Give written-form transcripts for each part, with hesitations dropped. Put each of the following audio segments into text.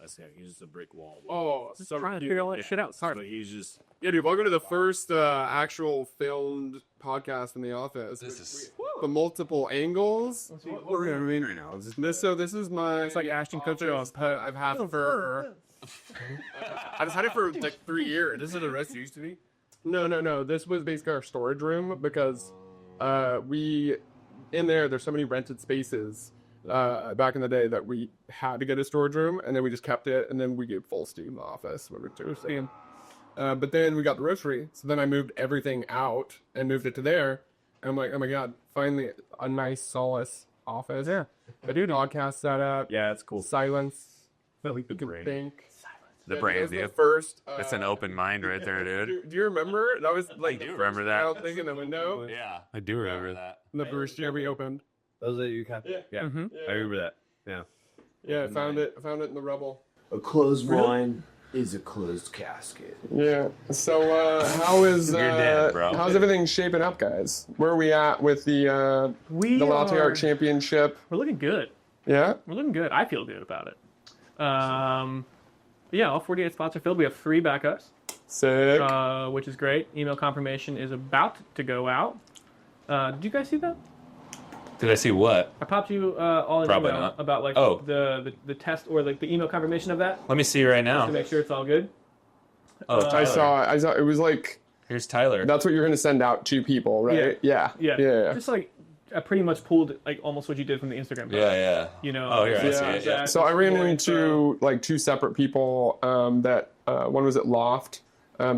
say he's just a brick wall. Oh, Just trying to figure all that shit out. Sorry. So he's just yeah, dude. Welcome to the first actual filmed podcast in the office. this is The multiple angles. What we're gonna read right now. This is my. It's like Ashton Kutcher. I've had for. I just had it for like 3 years. this is the rest it used to be. No. This was basically our storage room because we in there's so many rented spaces back in the day that we had to get a storage room, and then we just kept it, and then we gave full steam the office. But then we got the roastery, so then I moved everything out and moved it to there. And I'm like, oh my god, finally a nice solace office. Yeah. But dude, podcast setup. Yeah, it's cool. Silence. Like the You can brain. think. The Yeah, brain, that was the dude. first. That's an open mind right there, dude. Do you remember? That was like do the remember first that. child thing in the window. Yeah, I do remember that. The first year we opened. Those that you kind Yeah. Mhm. I remember that. Yeah. Yeah, I found it in the rubble. A closed wine is a closed casket. Yeah. So how is You're dead, bro. how's everything shaping up, guys? Where are we at with the Latte Art Championship? We're looking good. Yeah. We're looking good. I feel good about it. Yeah, all 48 spots are filled. We have 3 backups, Sick. which is great. Email confirmation is about to go out. Did you guys see that? Did I see what? I popped you all an Probably email not. about like Oh. the test or like the email confirmation of that Let me see right to now. make sure it's all good. Oh, I Tyler. saw it was like Here's Tyler. that's what you're gonna send out to people, right? Yeah. Yeah. Just like I pretty much pulled like almost what you did from the Instagram post. Yeah. You know. Oh, here, I see Yeah. it. Yeah. So I ran into like 2 separate people that one was at Loft,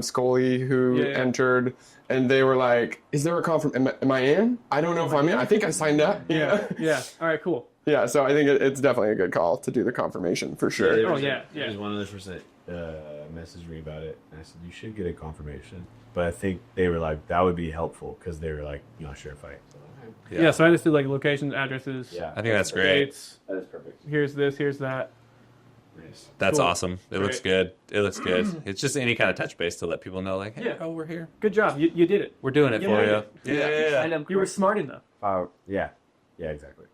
Scully, who Yeah. entered, and they were like, "Is there a call from? Am I in? I don't know if I'm in. I think I signed up." Yeah. Yeah. All right. Cool. Yeah. So I think it's definitely a good call to do the confirmation for sure. Oh, yeah. There's one other person messaged me about it, and I said you should get a confirmation. But I think they were like that would be helpful because they were like, you know, sure if I. Yeah. So I just did like locations, addresses. Yeah. I think that's great. Dates. That is perfect. Here's this. Here's that. Nice. That's Cool. awesome. It looks good. It looks good. It's just any kind of touch base to let people know, like, hey, Yeah. oh, we're here. Good job. You did it. We're doing it You for made you. it. Yeah. You were smart enough. Yeah, exactly.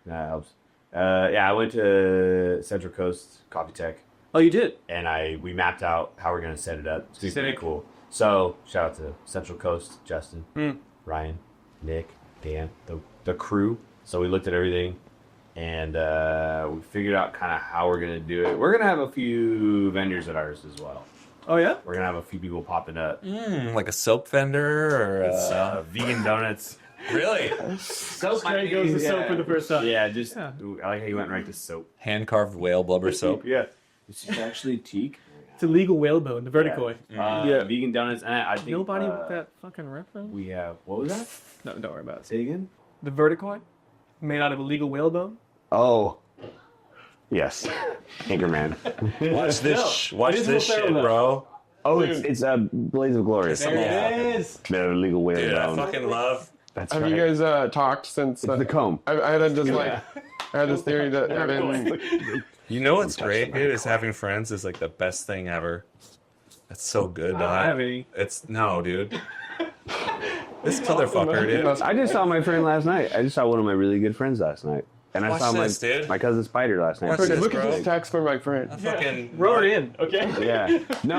That helps. I went to Central Coast Coffee Tech, Oh, you did. and we mapped out how we're gonna set it up. It's gonna be pretty Sick. cool. So shout out to Central Coast, Justin, Hmm. Ryan, Nick, Dan, the crew. So we looked at everything, and we figured out kind of how we're gonna do it. We're gonna have a few vendors at ours as well. Oh yeah. We're gonna have a few people popping up. Like a soap vendor or Vegan donuts. really Soap Straight goes to soap for the first time. Yeah, I like how you went right to soap. hand carved whale blubber soap. Yeah. This is actually teak. It's a legal whalebone, the verticoi. Yeah. Vegan donuts. And I think Nobody with that fucking reference. we have. What was that? No, don't worry about it. Say again. The verticoi, made out of a legal whalebone. Oh. Yes. Anchorman. Watch this. Watch it is this Will shit, Ferrell, bro. Oh, it's Blaze of Glory. There it is. The legal whale Dude, I bone. fucking love. That's Have right. you guys talked since? It's the comb. I had this theory that Evan. You know what's great, dude? Is having friends is like the best thing ever. That's so good. I don't have any. It's no, dude. This motherfucker, dude. I just saw my friend last night. I just saw one of my really good friends last night. And I Watch saw this, dude. my cousin Spider last night. Watch this, Look at bro. this text from my friend. Fucking Roll it in, okay? Yeah. No,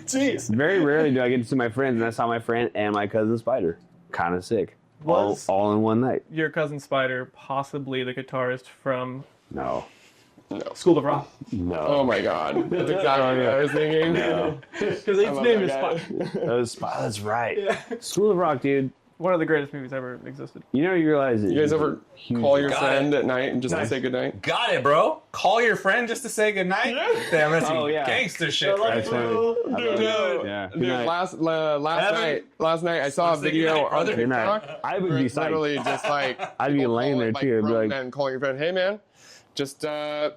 Jeez. very rarely do I get to see my friends, and I saw my friend and my cousin Spider. Kind of sick. All in one night. Your cousin Spider, possibly the guitarist from No. School of Rock. No. Oh my god. That's exactly what I was thinking. Because its love name that is guy. Spider. That was That's right. School of Rock, dude. One of the greatest movies ever existed. You know, you realize that You guys ever call your Got friend it. at night and just say goodnight? got it, bro. Call your friend just to say goodnight. Damn, that's some yeah. gangster shit. That's funny. Dude, Yeah. dude, Good night. last night I saw a Say video goodnight, on brother. Good night. TikTok. I would where be it's psyched. literally just like I'd be laying there too. I'd be grown like, men calling your friend, hey man, just yeah,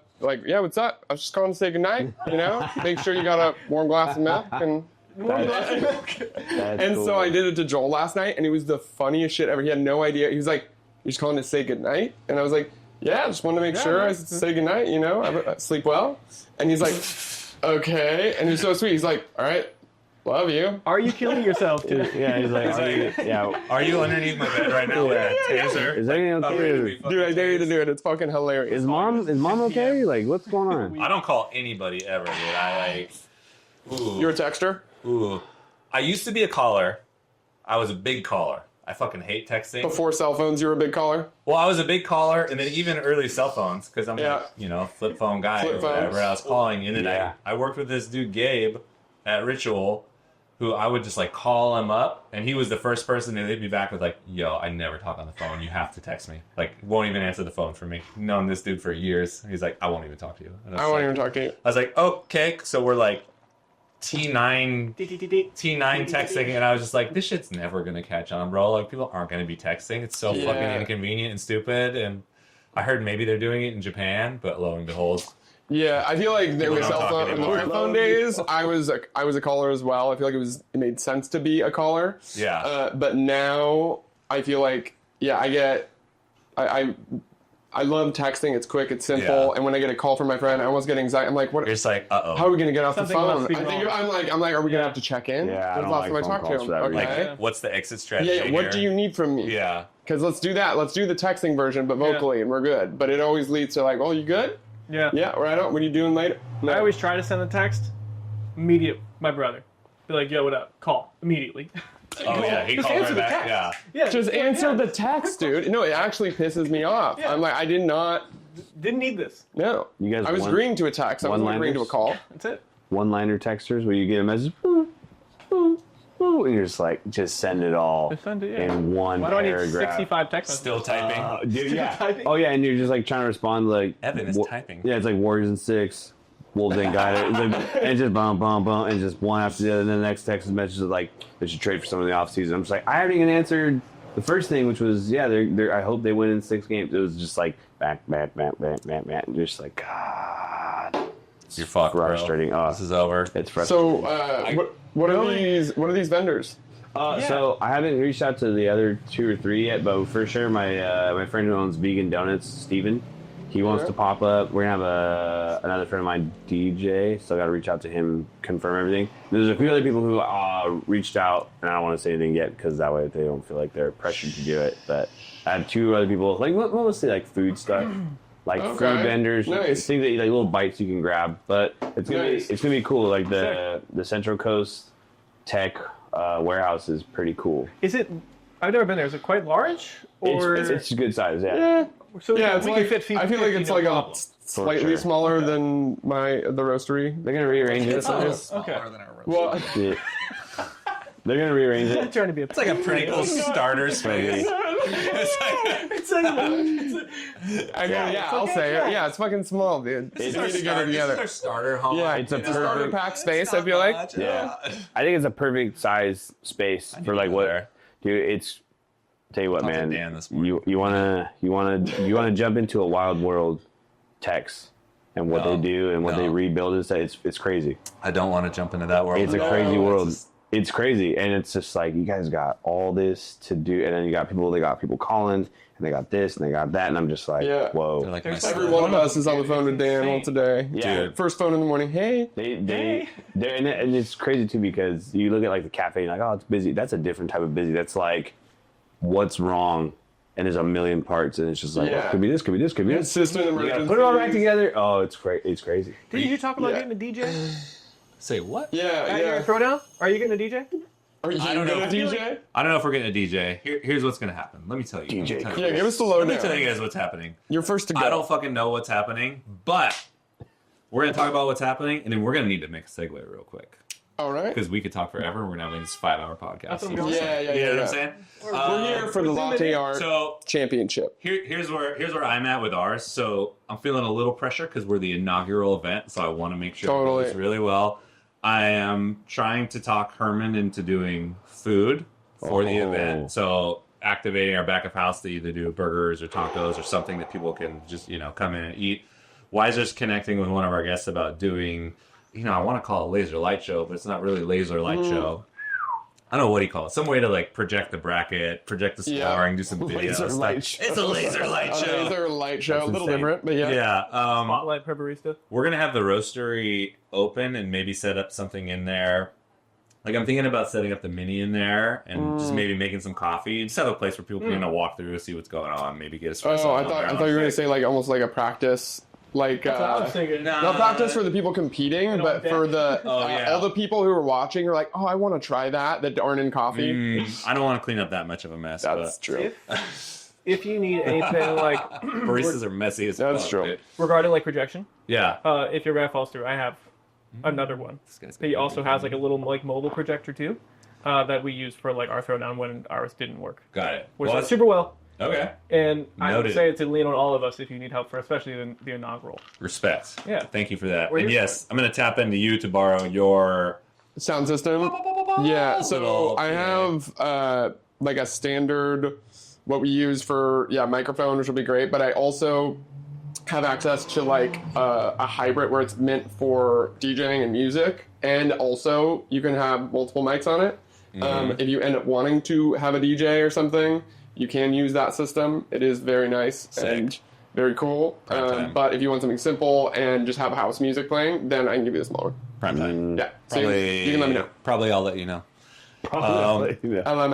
what's up? I was just calling to say goodnight. You know, make sure you got a warm glass of milk and. And so I did it to Joel last night, and it was the funniest shit ever. He had no idea. He was like, "You're just calling to say goodnight," and I was like, "Yeah, I just wanted to make sure I say goodnight. You know, I sleep well." And he's like, "Okay," and he's so sweet. He's like, "All right, Love you. Are you killing yourself, dude? Yeah, he's like, Are you underneath my bed right now with a taser? Is everything I'm ready to be okay? fucking Dude, I dare you to tased. do it. It's fucking hilarious. Is mom okay? Like, what's going on? I don't call anybody ever, dude. I like. Ooh. You're a texter? Ooh. I used to be a caller. I was a big caller. I fucking hate texting. Before cell phones, you were a big caller? Well, I was a big caller, and then even early cell phones, because I'm Yeah. like, you know, flip phone guy Flip or whatever. phones. I was calling, and then Yeah. I worked with this dude Gabe at Ritual, who I would just like call him up, and he was the first person to hit me back with like, "Yo, I never talk on the phone. You have to text me. Like, won't even answer the phone for me. Known this dude for years. He's like, I won't even talk to you. And I won't even talk to you. I was like, okay, so we're like T9 texting, and I was just like, this shit's never gonna catch on, bro. Like, people aren't gonna be texting. It's so Yeah. fucking inconvenient and stupid. And I heard maybe they're doing it in Japan, but lo and behold, Yeah, I feel like in People the don't cell talk phone, in the anymore. flip phone days, I was a caller as well. I feel like it made sense to be a caller. yeah. But now I feel like I love texting. It's quick. It's simple. Yeah. And when I get a call from my friend, I almost get anxiety. I'm like, what? You're just like, How are we gonna get off Something the must phone? be I think wrong. I'm like, are we gonna have to check in? Yeah, I When's don't the last like time I phone talked to calls him? for that reason. Okay. like, what's the exit strategy? Yeah, what do here? you need from me? Yeah. Because let's do that. Let's do the texting version, but vocally, and we're good. But it always leads to like, oh, you good? Yeah. Yeah, right on. What are you doing later? No. I always try to send a text. Immediate. My brother. Be like, yo, what up? Call immediately. Oh yeah, he Just called answer right the back. text. Yeah. Yeah. Just answer the text, dude. No, it actually pisses me off. Yeah. I'm like, I did not. Didn't need this. No. You guys I was one- agreeing to a text. I wasn't agreeing to a one-liners? call. That's it. One-liner texters where you get a message, boom, boom, boom, and you're just like, just send it all Just send it, yeah. in one Why do I need paragraph. 65 text messages? Still typing. Dude, yeah. typing? Oh yeah, and you're just like trying to respond like Evan is typing. Yeah, it's like Warriors in 6. Wolves ain't got it. It's like, and just bum bum bum, and just one after the other. And then the next text message is like they should trade for someone in the offseason. I'm just like, I haven't even answered the first thing, which was they're I hope they win in 6 games. It was just like back. And you're just like, God, You're fucked, bro. frustrating. Oh, This is over. it's frustrating. So, what are these vendors? So I haven't reached out to the other 2 or 3 yet, but for sure my friend who owns Vegan Donuts, Steven, he wants to pop up. We're gonna have another friend of mine, DJ. So I got to reach out to him, confirm everything. There's a few other people who reached out, and I don't want to say anything yet because that way they don't feel like they're pressured to do it. But I have 2 other people, like mostly like food stuff, like Okay. food vendors, Nice. things that like little bites you can grab. But it's gonna be cool. Like the Central Coast Tech warehouse is pretty cool. Is it? I've never been there. Is it quite large? Or It's a good size, yeah. Yeah. so Yeah, it's we like, can fit I feel like it's like a slightly sure. smaller than the roastery. They're gonna rearrange it. Okay. Well, Yeah. They're gonna rearrange I'm it. trying to be a. It's like a pretty cool starter space. I'll say it. Yeah, it's fucking small, dude. It's We our need to get it together. Our starter home. Yeah, It's a starter perfect- pack space. I feel like. Yeah. I think it's a perfect size space for like what, there. dude. It's tell you what, Talked to man. Dan this morning. You wanna jump into a wild world, Tex, and what No, they do and what they no. rebuild is it's crazy. I don't want to jump into that world. It's a at all. crazy world. It's just- It's crazy, and it's just like you guys got all this to do, and then you got people. They got people calling, and they got this, and they got that, and I'm just like, Yeah. whoa. they're like my Every son. one of us is on the phone with Dan once a day. Yeah. Dude. First phone in the morning. Hey. They're and it's crazy too because you look at like the cafe and you're like, oh, it's busy. That's a different type of busy. That's like, what's wrong? And there's a million parts, and it's just like, Yeah. could be this, could be this, could be this. System You gotta emergencies. put it all back together. Oh, it's crazy. Didn't you talk about Yeah. getting a DJ? Say what? Yeah, At yeah. your throwdown? Are you getting a DJ? Are you I don't know. gonna DJ? I don't know if we're getting a DJ. Here's what's gonna happen. Let me tell you. DJ. Let me tell you. Yeah, give us the Let me lowdown. tell you guys what's happening. You're first to go. I don't fucking know what's happening, but we're gonna talk about what's happening, and then we're gonna need to make a segue real quick All right. because we could talk forever. and We're gonna have this 5-hour podcast. That's what I'm So- going Yeah, for. yeah, You know what yeah. I'm saying? We're here for the Latte Art So Championship. here's where I'm at with ours. So I'm feeling a little pressure because we're the inaugural event, so I want to make sure Totally. it goes really well. I am trying to talk Herman into doing food for the Oh. event. So activating our back of house to either do burgers or tacos or something that people can just come in and eat. Weiser's connecting with one of our guests about doing, I want to call it a laser light show, but it's not really laser light show. I don't know what he calls it. Some way to like project the bracket, project the Yeah. scoring, do some video Laser stuff. light show. It's a laser light show. Laser light show. A little insane. different, but yeah. Yeah. Spotlight per barista. We're gonna have the roastery open and maybe set up something in there Like I'm thinking about setting up the mini in there and just maybe making some coffee. Just have a place where people can walk through, see what's going on, maybe get a espresso. Oh, I thought you were gonna say like almost like a practice, like That's what I was thinking. not practice for the people competing, but for the all the people who are watching are like, oh, I want to try that aren't in coffee. I don't want to clean up that much of a mess. That's but true. If you need anything like baristas are messy as That's fuck, true. dude. regarding like projection, Yeah. if your rat falls through, I have another one. He also has like a little like mobile projector too, that we use for like our throwdown when ours didn't work. Got it. Which Well, works super well. okay. And I would Noted. say it's a lean on all of us if you need help for especially the inaugural. Respect. Yeah. Thank you for that. We're And here yes, I'm going to tap into you to borrow your Sound system. Yeah, so little- I have like a standard what we use for microphone, which will be great, but I also have access to like a hybrid where it's meant for DJing and music, and also you can have multiple mics on it. If you end up wanting to have a DJ or something, you can use that system. It is very nice and very cool. time. But if you want something simple and just have house music playing, then I can give you the smaller. prime time. Yeah, so Probably, you can let me know. Probably I'll let you know. I love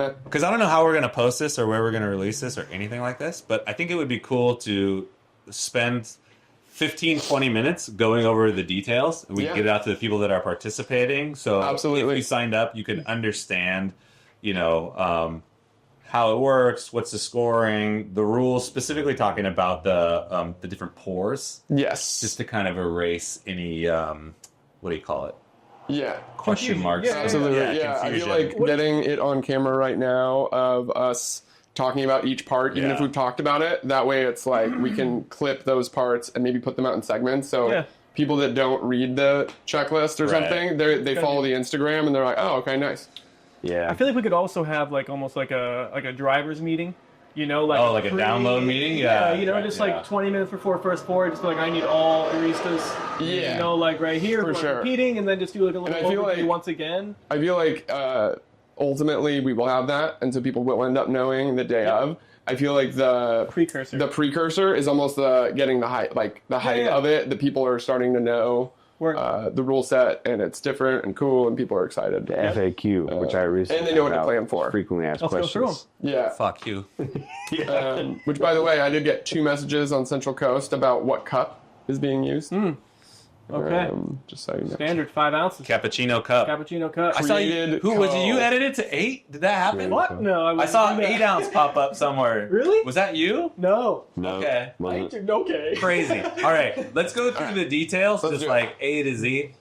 it. Because I don't know how we're going to post this or where we're going to release this or anything like this, but I think it would be cool to spend 15, 20 minutes going over the details. We can get it out to the people that are participating. So Absolutely. if you signed up, you could understand, how it works, what's the scoring, the rules, specifically talking about the different pours, Yes. just to kind of erase any, what do you call it? Yeah. Question marks. Yeah, Absolutely. Yeah. I feel confusion. like getting it on camera right now of us talking about each part, even if we've talked about it, that way it's like we can clip those parts and maybe put them out in segments. So people that don't read the checklist or something, they follow the Instagram and they're like, oh, okay, nice. Yeah. I feel like we could also have like almost like a driver's meeting, like Oh, like a download meeting? Yeah, right, just like 20 minutes before first pour, just like I need all baristas, Yeah. like right here For who are sure. competing, and then just do like a little And I feel overview like- once again. I feel like ultimately we will have that, and so people will end up knowing the day of. I feel like the precursor is almost getting the height, like the height of it. The people are starting to know the rule set, and it's different and cool, and people are excited. The FAQ, which I recently and they know what to found out plan for. Frequently asked Let's go through questions. Yeah. Fuck you. Which, by the way, I did get 2 messages on Central Coast about what cup is being used. Okay. Just so you know. Standard 5 ounces. Cappuccino cup. Cappuccino cup. I saw you. Created Who was it? You Co. edited to 8? Did that happen? What? No, I saw an 8 ounce pop up somewhere. Really? Was that you? No. No. Okay. Wasn't. Okay. Crazy. All right, let's go through the details, Let's just do it. like A to Z,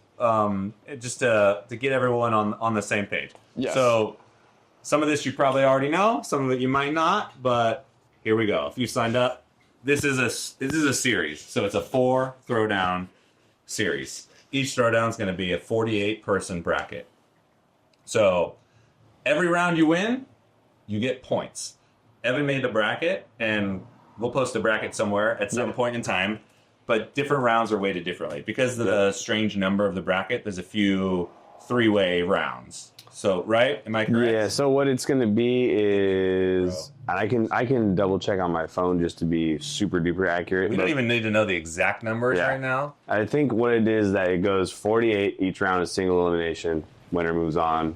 just to get everyone on the same page. Yes. So, some of this you probably already know, some of it you might not, but here we go. If you signed up, this is a series, so it's a 4 throwdown series. Each throwdown is going to be a 48-person bracket. So, every round you win, you get points. Evan made the bracket, and we'll post the bracket somewhere at some point in time. But different rounds are weighted differently. Because of the strange number of the bracket, there's a few 3-way rounds. So, right? Am I correct? Yeah, so what it's going to be is, and I can double check on my phone just to be super duper accurate. We don't even need to know the exact numbers right now. I think what it is that it goes 48, each round is single elimination. Winner moves on.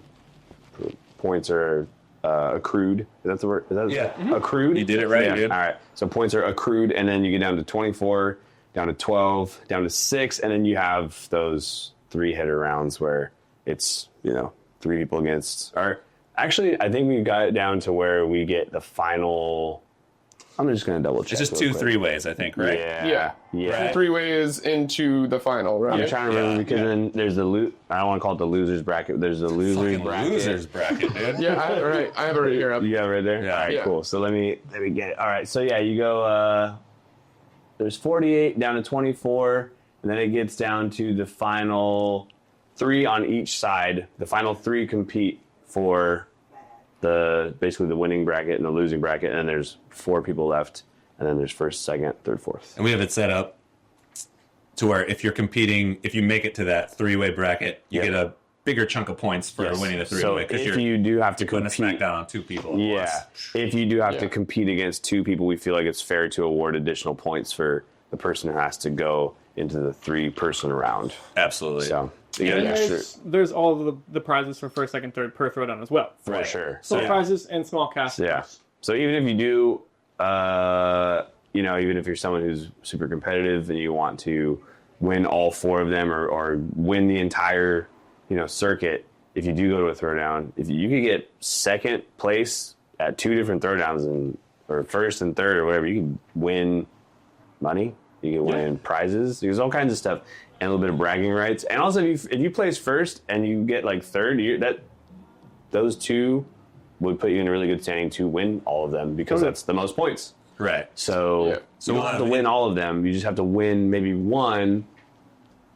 Points are accrued. Is that the word? Is that accrued? You did it right, dude. All right. So points are accrued, and then you get down to 24, down to 12, down to 6, and then you have those 3-hitter rounds where it's, 3 people against. Or actually, I think we got it down to where we get the final. I'm just going to double check. It's just 2 3-ways, I think, right? Yeah. Right. 3 ways into the final, right? I'm trying to remember because then there's the I don't want to call it the losers bracket. There's the losers bracket. Losers bracket, dude. Yeah, I have it right here. You got it right there? Yeah. All right, Yeah. cool. So let me get it. All right. So yeah, you go there's 48 down to 24, and then it gets down to the final 3 on each side. The final 3 compete for basically the winning bracket and the losing bracket, and then there's 4 people left, and then there's first, second, third, fourth. And we have it set up to where if you're competing, if you make it to that 3-way bracket, you get a bigger chunk of points for winning the 3-way. So Because if you're you do have to putting a compete, smackdown on 2 people. at yeah, once. if you do have to compete against 2 people, we feel like it's fair to award additional points for the person who has to go into the 3-person round. Absolutely. So Yeah, you get an And extra there's all of the prizes for first, second, third per throwdown as well. for sure. Small prizes and small cash. Yeah. So even if you do, even if you're someone who's super competitive and you want to win all 4 of them or win the entire, circuit, if you do go to a throwdown, if you could get second place at 2 different throwdowns or first and third or whatever, you can win money. You can win prizes. There's all kinds of stuff and a little bit of bragging rights. And also, if you place first and you get like third, those 2 would put you in a really good standing to win all of them because that's the most points. Right. So you don't have to win all of them. You just have to win maybe one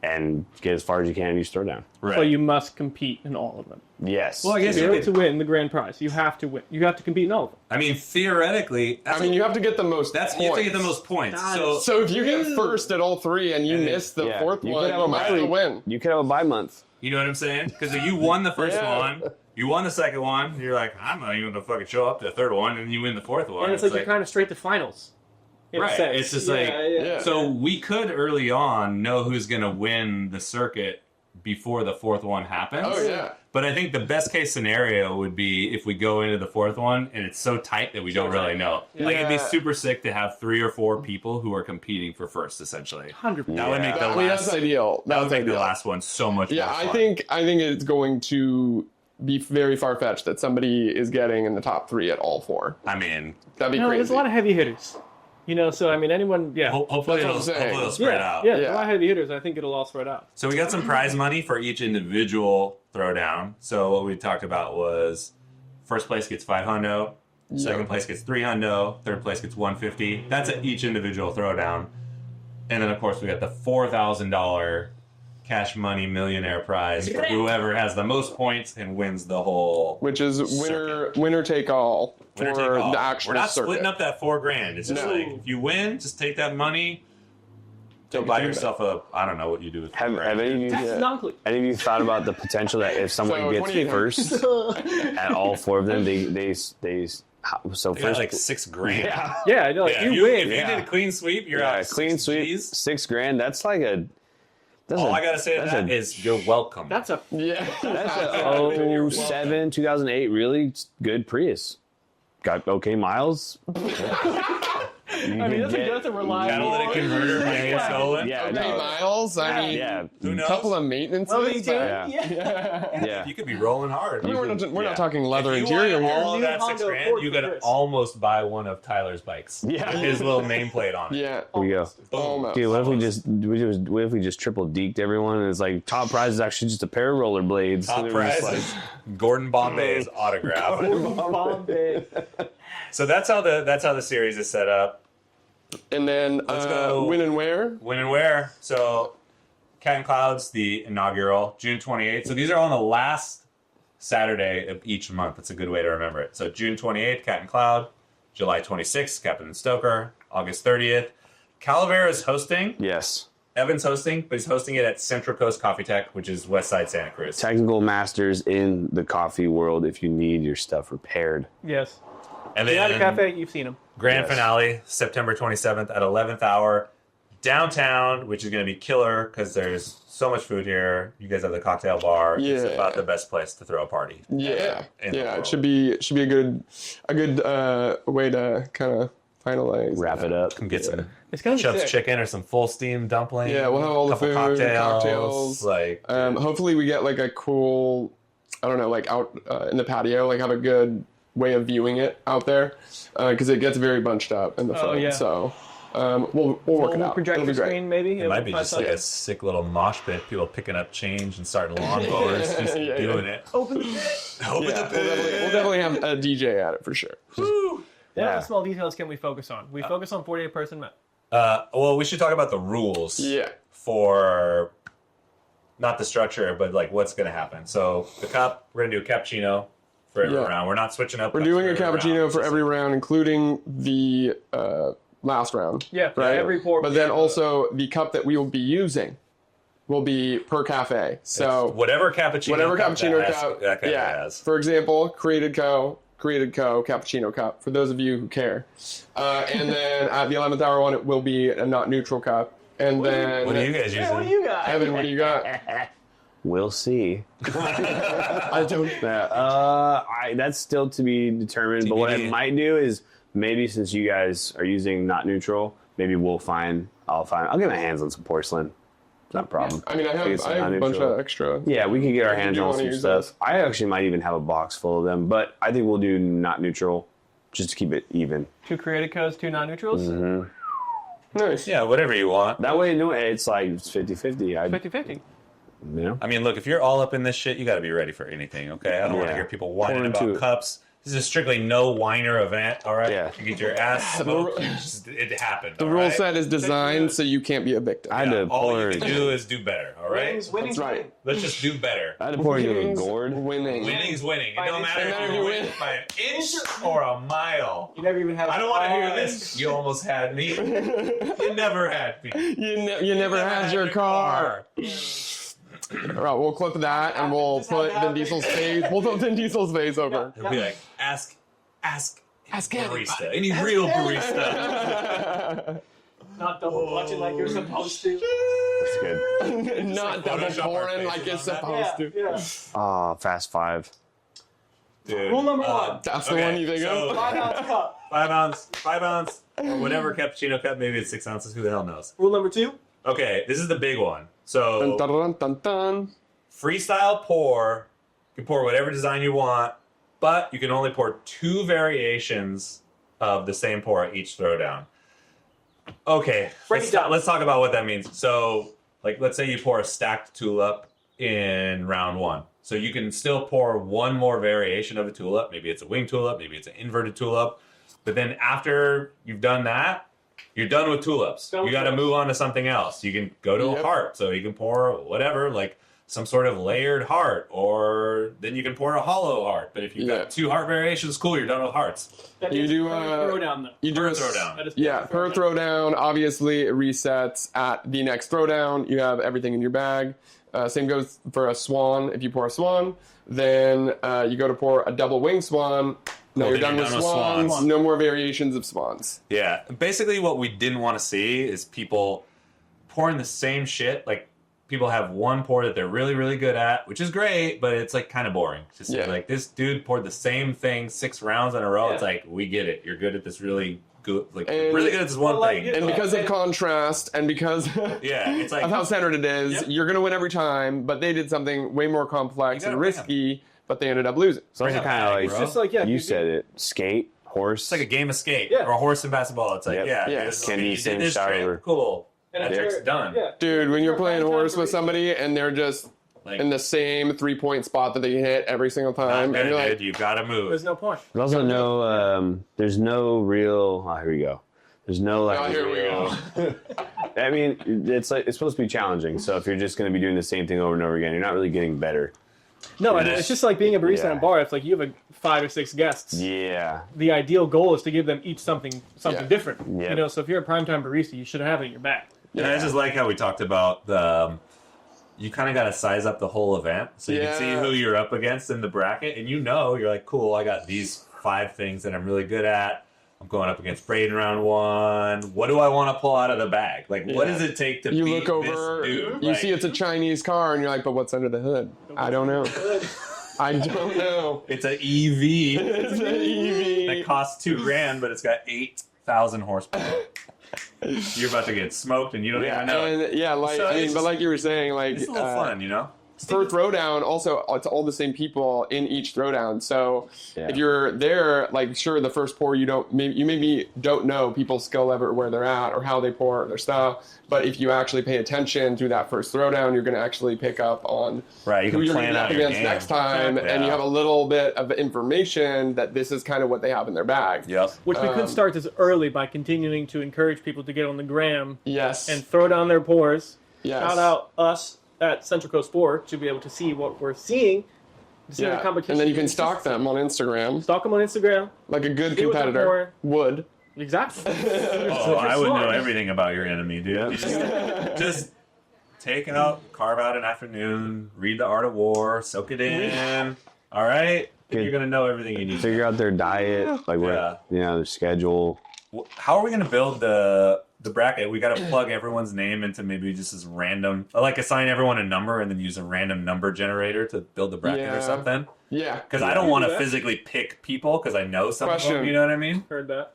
and get as far as you can and use throwdown. Right. So you must compete in all of them. Yes. Well, I guess To be you able to could, win the grand prize, you have to win. You have to compete in all of them. I mean, theoretically, you have to get the most you have points. to get the most points. So if you get first at all 3 and you miss the Yeah. 4th You one, could have a you might bye still week. win. You could have a bye month. You know what I'm saying? Because if you won the first Yeah. one, you won the second one, you're like, I'm not even going to fucking show up to the third one, and you win the fourth one. And it's like you're kind of straight to finals. In a right. sense. It's just Yeah. So we could early on know who's going to win the circuit before the fourth one happens. Oh, yeah. But I think the best case scenario would be if we go into the fourth one and it's so tight that we don't really know. Like, it'd be Yeah. super sick to have 3 or 4 people who are competing for first, essentially. 100%. That would make the I mean, last. that's ideal. That would That's make the ideal. last one so much Yeah, more fun. I think it's going to be very far-fetched that somebody is getting in the top 3 at all 4. I mean, That'd be No, crazy. there's a lot of heavy hitters. So I mean, anyone, hopefully That's what I'm saying. it'll spread yeah, out. yeah, Yeah. a lot of heavy hitters. I think it'll all spread out. So we got some prize money for each individual throwdown. So what we talked about was first place gets $500, second place gets $300, third place gets $150. That's at each individual throwdown. And then of course we got the $4,000 cash money millionaire prize for whoever has the most points and wins the whole. Which is winner take all for Winner take all. the actual We're not circuit. splitting up that $4,000. It's just No. like if you win, just take that money. Go buy yourself a. I don't know what you do with Have $4,000. any of you That's non-click. any of you thought about the potential that if someone So, gets 2800. first at all 4 of them, they so They got first like $6,000. yeah. Yeah, I know. Like, Yeah, you if win. If you did a clean sweep, you're out. clean sweep, G's. $6,000. That's like a. That's All a, I gotta say to that's that a- is you're welcome. That's a Yeah. that's a 07, 2008, really good Prius. Got okay miles. I mean, that's a reliable. catalytic converter being stolen. Yeah, Okay, no, miles. I mean, yeah, Who knows? a couple of maintenance. Well, they do. yeah, Yeah. yeah. You could be rolling hard. I mean, we're Yeah. not talking leather If you interior want all here. of that Honda $6,000, Accord you for could Chris. almost buy one of Tyler's bikes. Yeah. With his little nameplate on it. Yeah. Here we go. Almost. Dude, what if we just triple deked everyone? And it's like top prize is actually just a pair of rollerblades. Top And it was prize, just Gordon Bombay's autograph. Bombay. So that's how the series is set up. And then Let's go. win and wear. When and where? So, Cat and Cloud's the inaugural, June 28th. So these are on the last Saturday of each month. That's a good way to remember it. So June 28th, Cat and Cloud. July 26th, Captain and Stoker. August 30th, Calavera is hosting. yes. Evan's hosting, but he's hosting it at Central Coast Coffee Tech, which is Westside Santa Cruz. Technical masters in the coffee world if you need your stuff repaired. Yes. And The then Cafe, you've seen them. grand Yes. finale, September 27th at 11th hour. Downtown, which is going to be killer because there's so much food here. You guys have the cocktail bar. It's Yeah. about the best place to throw a party. Yeah. in the Yeah. world. It should be a good way to kind of finalize. Wrap it up. Come get some It's gonna be Chubb's sick. chicken or some full steam dumpling. Yeah, we'll have all the couple food, cocktails. cocktails. Like, Hopefully we get like a cool, I don't know, like out in the patio, like have a good way of viewing it out there because it gets very bunched up in the front. yeah. So we'll work it out. It'll Projector be great. screen, maybe. it might be just like a sick little mosh pit. People picking up change and starting lawnmowers, just Yeah, doing it. Open the pit. Open Yeah, the pit. we'll definitely have a DJ at it for sure. What Yeah. other small details can we focus on? We focus on 48-person map. Well, we should talk about the rules. Yeah. For not the structure, but like what's going to happen. So the cup, we're going to do a cappuccino for every Yeah. round. We're not switching up. We're cups doing a for every cappuccino round. for every round, including the last round. Yeah, Right. every pour. But then also the cup that we will be using will be per cafe. So whatever cappuccino whatever cup cappuccino that has- cup, that cafe yeah. has. For example, Created Co. Created Co. Cappuccino Cup, for those of you who care. And then at the 11th hour one, it will be a not neutral cup. And then... What are you guys using? What do you got? Evan, what do you got? We'll see. I don't... That's still to be determined. But what I might do is maybe since you guys are using not neutral, maybe I'll get my hands on some porcelain. It's not a problem. I mean, I have a bunch of extra. Yeah, we can get our If you hands do on wanna some use stuff. those. I actually might even have a box full of them, but I think we'll do not neutral just to keep it even. 2 created codes, 2 non-neutrals. Mm-hmm. Nice. Yeah, whatever you want. That way, no, it's like 50-50. 50-50. You know? I mean, look, if you're all up in this shit, you got to be ready for anything, okay? I don't want to Yeah. hear people whining Pour into about it. cups. This is a strictly no whiner event, all right? Yeah. You get your ass smoked. It happened. The all rule right? set is designed so you can't be a victim. I had to All pour. you can do is do better, all right? Winning's That's right. Let's just do better. I had to pour into a Winning's gourd. Winning. Winning's winning. It don't matter And then if if you you win win- by an inch or a mile. You never even had. I don't want to hear this. You almost had me. You never had me. You never had your car. All right, we'll clip that and we'll put Vin Diesel's face. We'll put Vin Diesel's face over. It'll be like, ask barista. Any real barista. Not double watching like you're supposed to. That's good. Not double Photoshop our pouring like faces it's on that. supposed to. Yeah. Fast 5. Dude. Rule number 1. That's the one you think of? 5-ounce cup. 5 ounce, or whatever cappuccino cup. Maybe it's 6 ounces. Who the hell knows? Rule number 2. Okay, this is the big one. Dun, So dun, dun, dun, dun. freestyle pour. You can pour whatever design you want, but you can only pour 2 variations of the same pour at each throwdown. Okay, Break it down. let's talk about what that means. So, like, let's say you pour a stacked tulip in round 1. So you can still pour one more variation of a tulip. Maybe it's a wing tulip, maybe it's an inverted tulip. But then after you've done that, you're done with tulips. Done with You got to tulips. move on to something else. You can go to a Yep. heart. So you can pour whatever, like some sort of layered heart, or then you can pour a hollow heart. But if you've Yeah. got 2 heart variations, cool, you're done with hearts. That You is do, per throwdown though. You do Per a throwdown. That is Yeah, per throwdown. Obviously, it resets at the next throwdown. You have everything in your bag. Same goes for a swan. If you pour a swan, then you go to pour a double wing swan. No, Cool, you're then done with swans. No more variations of swans. Yeah. Basically, what we didn't want to see is people pouring the same shit. Like, people have one pour that they're really, really good at, which is great, but it's like kind of boring. Just Yeah. like, this dude poured the same thing 6 rounds in a row. Yeah. It's like, we get it. You're good at this really good, like, And- really good at this one Well, like, thing. And because of contrast, and because Yeah, it's like, of how centered it is, Yep. you're going to win every time. But they did something way more complex You and gotta bring 'em. risky, but they ended up losing. So it's Bring a kind of bag, like, bro. Just like you said it. Skate, horse. it's like a game of skate Yeah. or a horse in basketball. It's like, Yep. yeah, Yeah. this- Can be you did same this style trick, or- cool. And That if trick's you're- done. Yeah. Dude, when you're playing prime horse time with barista. somebody and they're just Like, in the same 3-point spot that they hit every single not time, good, and you're like, dude. You gotta move. There's no point. There's also there's no real, here we go. There's no like, oh, here we go. I mean, it's supposed to be challenging. So if you're just going to be doing the same thing over and over again, you're not really getting better. No, and Yeah. it's just like being a barista in a Yeah. bar. It's like you have 5 or 6 guests. Yeah. The ideal goal is to give them each something Yeah. different. Yep. You know, so if you're a primetime barista, you should have it in your bag. And I just like how we talked about the. You kind of got to size up the whole event so you can see Yeah. who you're up against in the bracket, and you're like, cool, I got these 5 things that I'm really good at. I'm going up against Brayden round 1. What do I want to pull out of the bag? Like, what Yeah. does it take to You beat look over, this dude? you Like, see it's a Chinese car, and you're like, but what's under the hood? I don't know. I don't know. it's an EV It's an that EV. costs $2,000, but it's got 8,000 horsepower. You're about to get smoked, and you don't even know. it. And yeah, like So I mean, it's but like you were saying, like It's a little fun, you know? per throwdown, also it's all the same people in each throwdown. So Yeah. if you're there, like sure, the first pour you maybe don't know people's skill level or where they're at or how they pour their style. But if you actually pay attention through that first throwdown, you're going to actually pick up on Right, you who can you're plan going to out be your up against game. next time, and you Yeah. have a little bit of information that this is kind of what they have in their bag. Yep. Which we could start this early by continuing to encourage people to get on the gram Yes. and throw down their pours. yes. Shout out us at Central Coast Sport to be able to see what we're seeing. To see the Yeah. competition. And then you can stalk them on Instagram Stalk them on Instagram. like a good See what they're competitor pouring. would. Exactly. Oh, I would know everything about your enemy, dude. Just carve out an afternoon, read The Art of War, soak it in, All right, you're gonna know everything you need. Figure out their diet, like Yeah. what, their schedule. How are we gonna build the bracket? We got to plug everyone's name into maybe just as random, like assign everyone a number and then use a random number generator to build the bracket or something. Yeah. Because I don't want to physically pick people because I know some of them. You know what I mean? Heard that.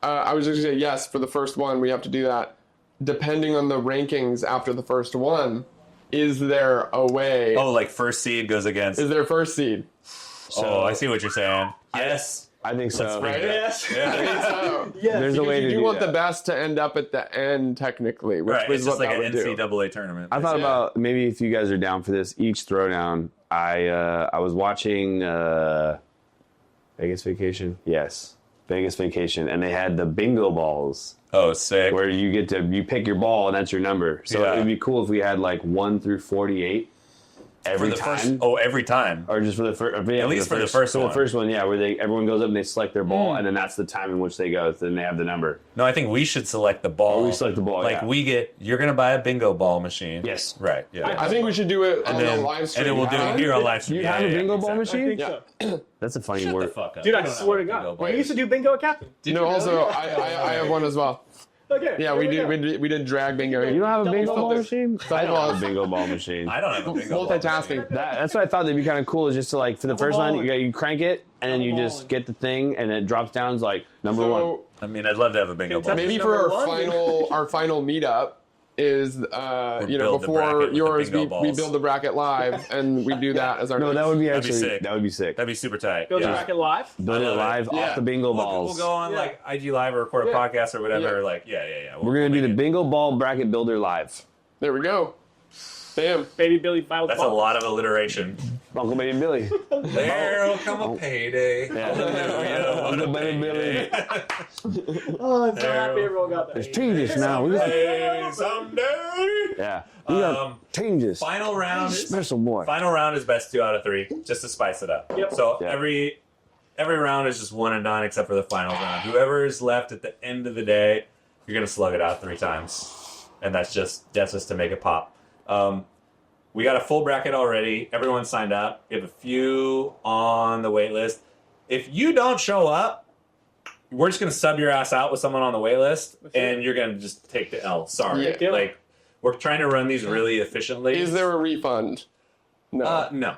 I was just going to say yes, for the first one, we have to do that. Depending on the rankings after the first one, is there a way? Oh, like first seed goes against. Is there first seed? Oh, I see what you're saying. Yes. I think so. Right? Yes. Yeah. I think so. Yes. There's a way to You do want that. the best to end up at the end, technically, which Right. was It's just what like that an would do. NCAA tournament. I thought about maybe if you guys are down for this, each throwdown. I was watching Vegas Vacation. Yes, Vegas Vacation, and they had the bingo balls Oh, sick. where you pick your ball and that's your number. So Yeah. it would be cool if we had like 1 through 48 every for the time. first. Oh, every time. Or just for the first, At least for the first so one. the first one, yeah, where everyone goes up and they select their ball, and then that's the time in which they go. So then they have the number. No, I think we should select the ball. Oh, we select the ball, Like yeah. you're gonna buy a bingo ball machine. Yes. Right. Yeah. I think we should do it on then, the live stream. and then we'll do it here on live stream. You Yeah, have a yeah, bingo ball exactly. machine? I think so. That's a funny Shut word. the fuck up. Dude, I don't swear to know what bingo God. ball We is. used to do bingo at Captain. No, also, I have one as well. Okay. Yeah, we did drag bingo. You don't have a Double bingo ball balls. machine? I don't have a bingo ball machine. I don't have a bingo ball. Multitasking. That's what I thought that'd be kind of cool. Is just to like for the first one, balling. you crank it and then you Double just balling. get the thing and it drops down. It's like number one. So I mean, I'd love to have a bingo ball. maybe Number for one. our final meetup is build the before bracket with the yours bingo we balls. build the bracket live and we do that as our No, that would be That'd be actually sick. that would be sick. That'd be super tight. Build yeah. the bracket live. Build I it love it. live Yeah. off the bingo We'll balls. go on Yeah. like IG Live or record a Yeah. podcast or whatever. Yeah. Like, yeah. We're gonna do the bingo ball bracket builder live. There we go. Bam. Baby Billy filed That's a lot of alliteration. Uncle Baby Billy. There'll come a payday. Yeah. Uncle Baby Billy. Oh, I'm so happy everyone got that. There's changes now. We got, Hey, someday. yeah. We got changes. Final round. Special boy. Final round is best 2 out of 3, just to spice it up. Yep. So Yeah. every round is just one and done, except for the final round. Whoever is left at the end of the day, you're gonna slug it out 3 times, and that's just to make it pop. We got a full bracket already. Everyone signed up. We have a few on the wait list. If you don't show up, we're just gonna sub your ass out with someone on the wait list, and you're gonna just take the L. Sorry, Yeah. like we're trying to run these really efficiently. Is there a refund? No. No.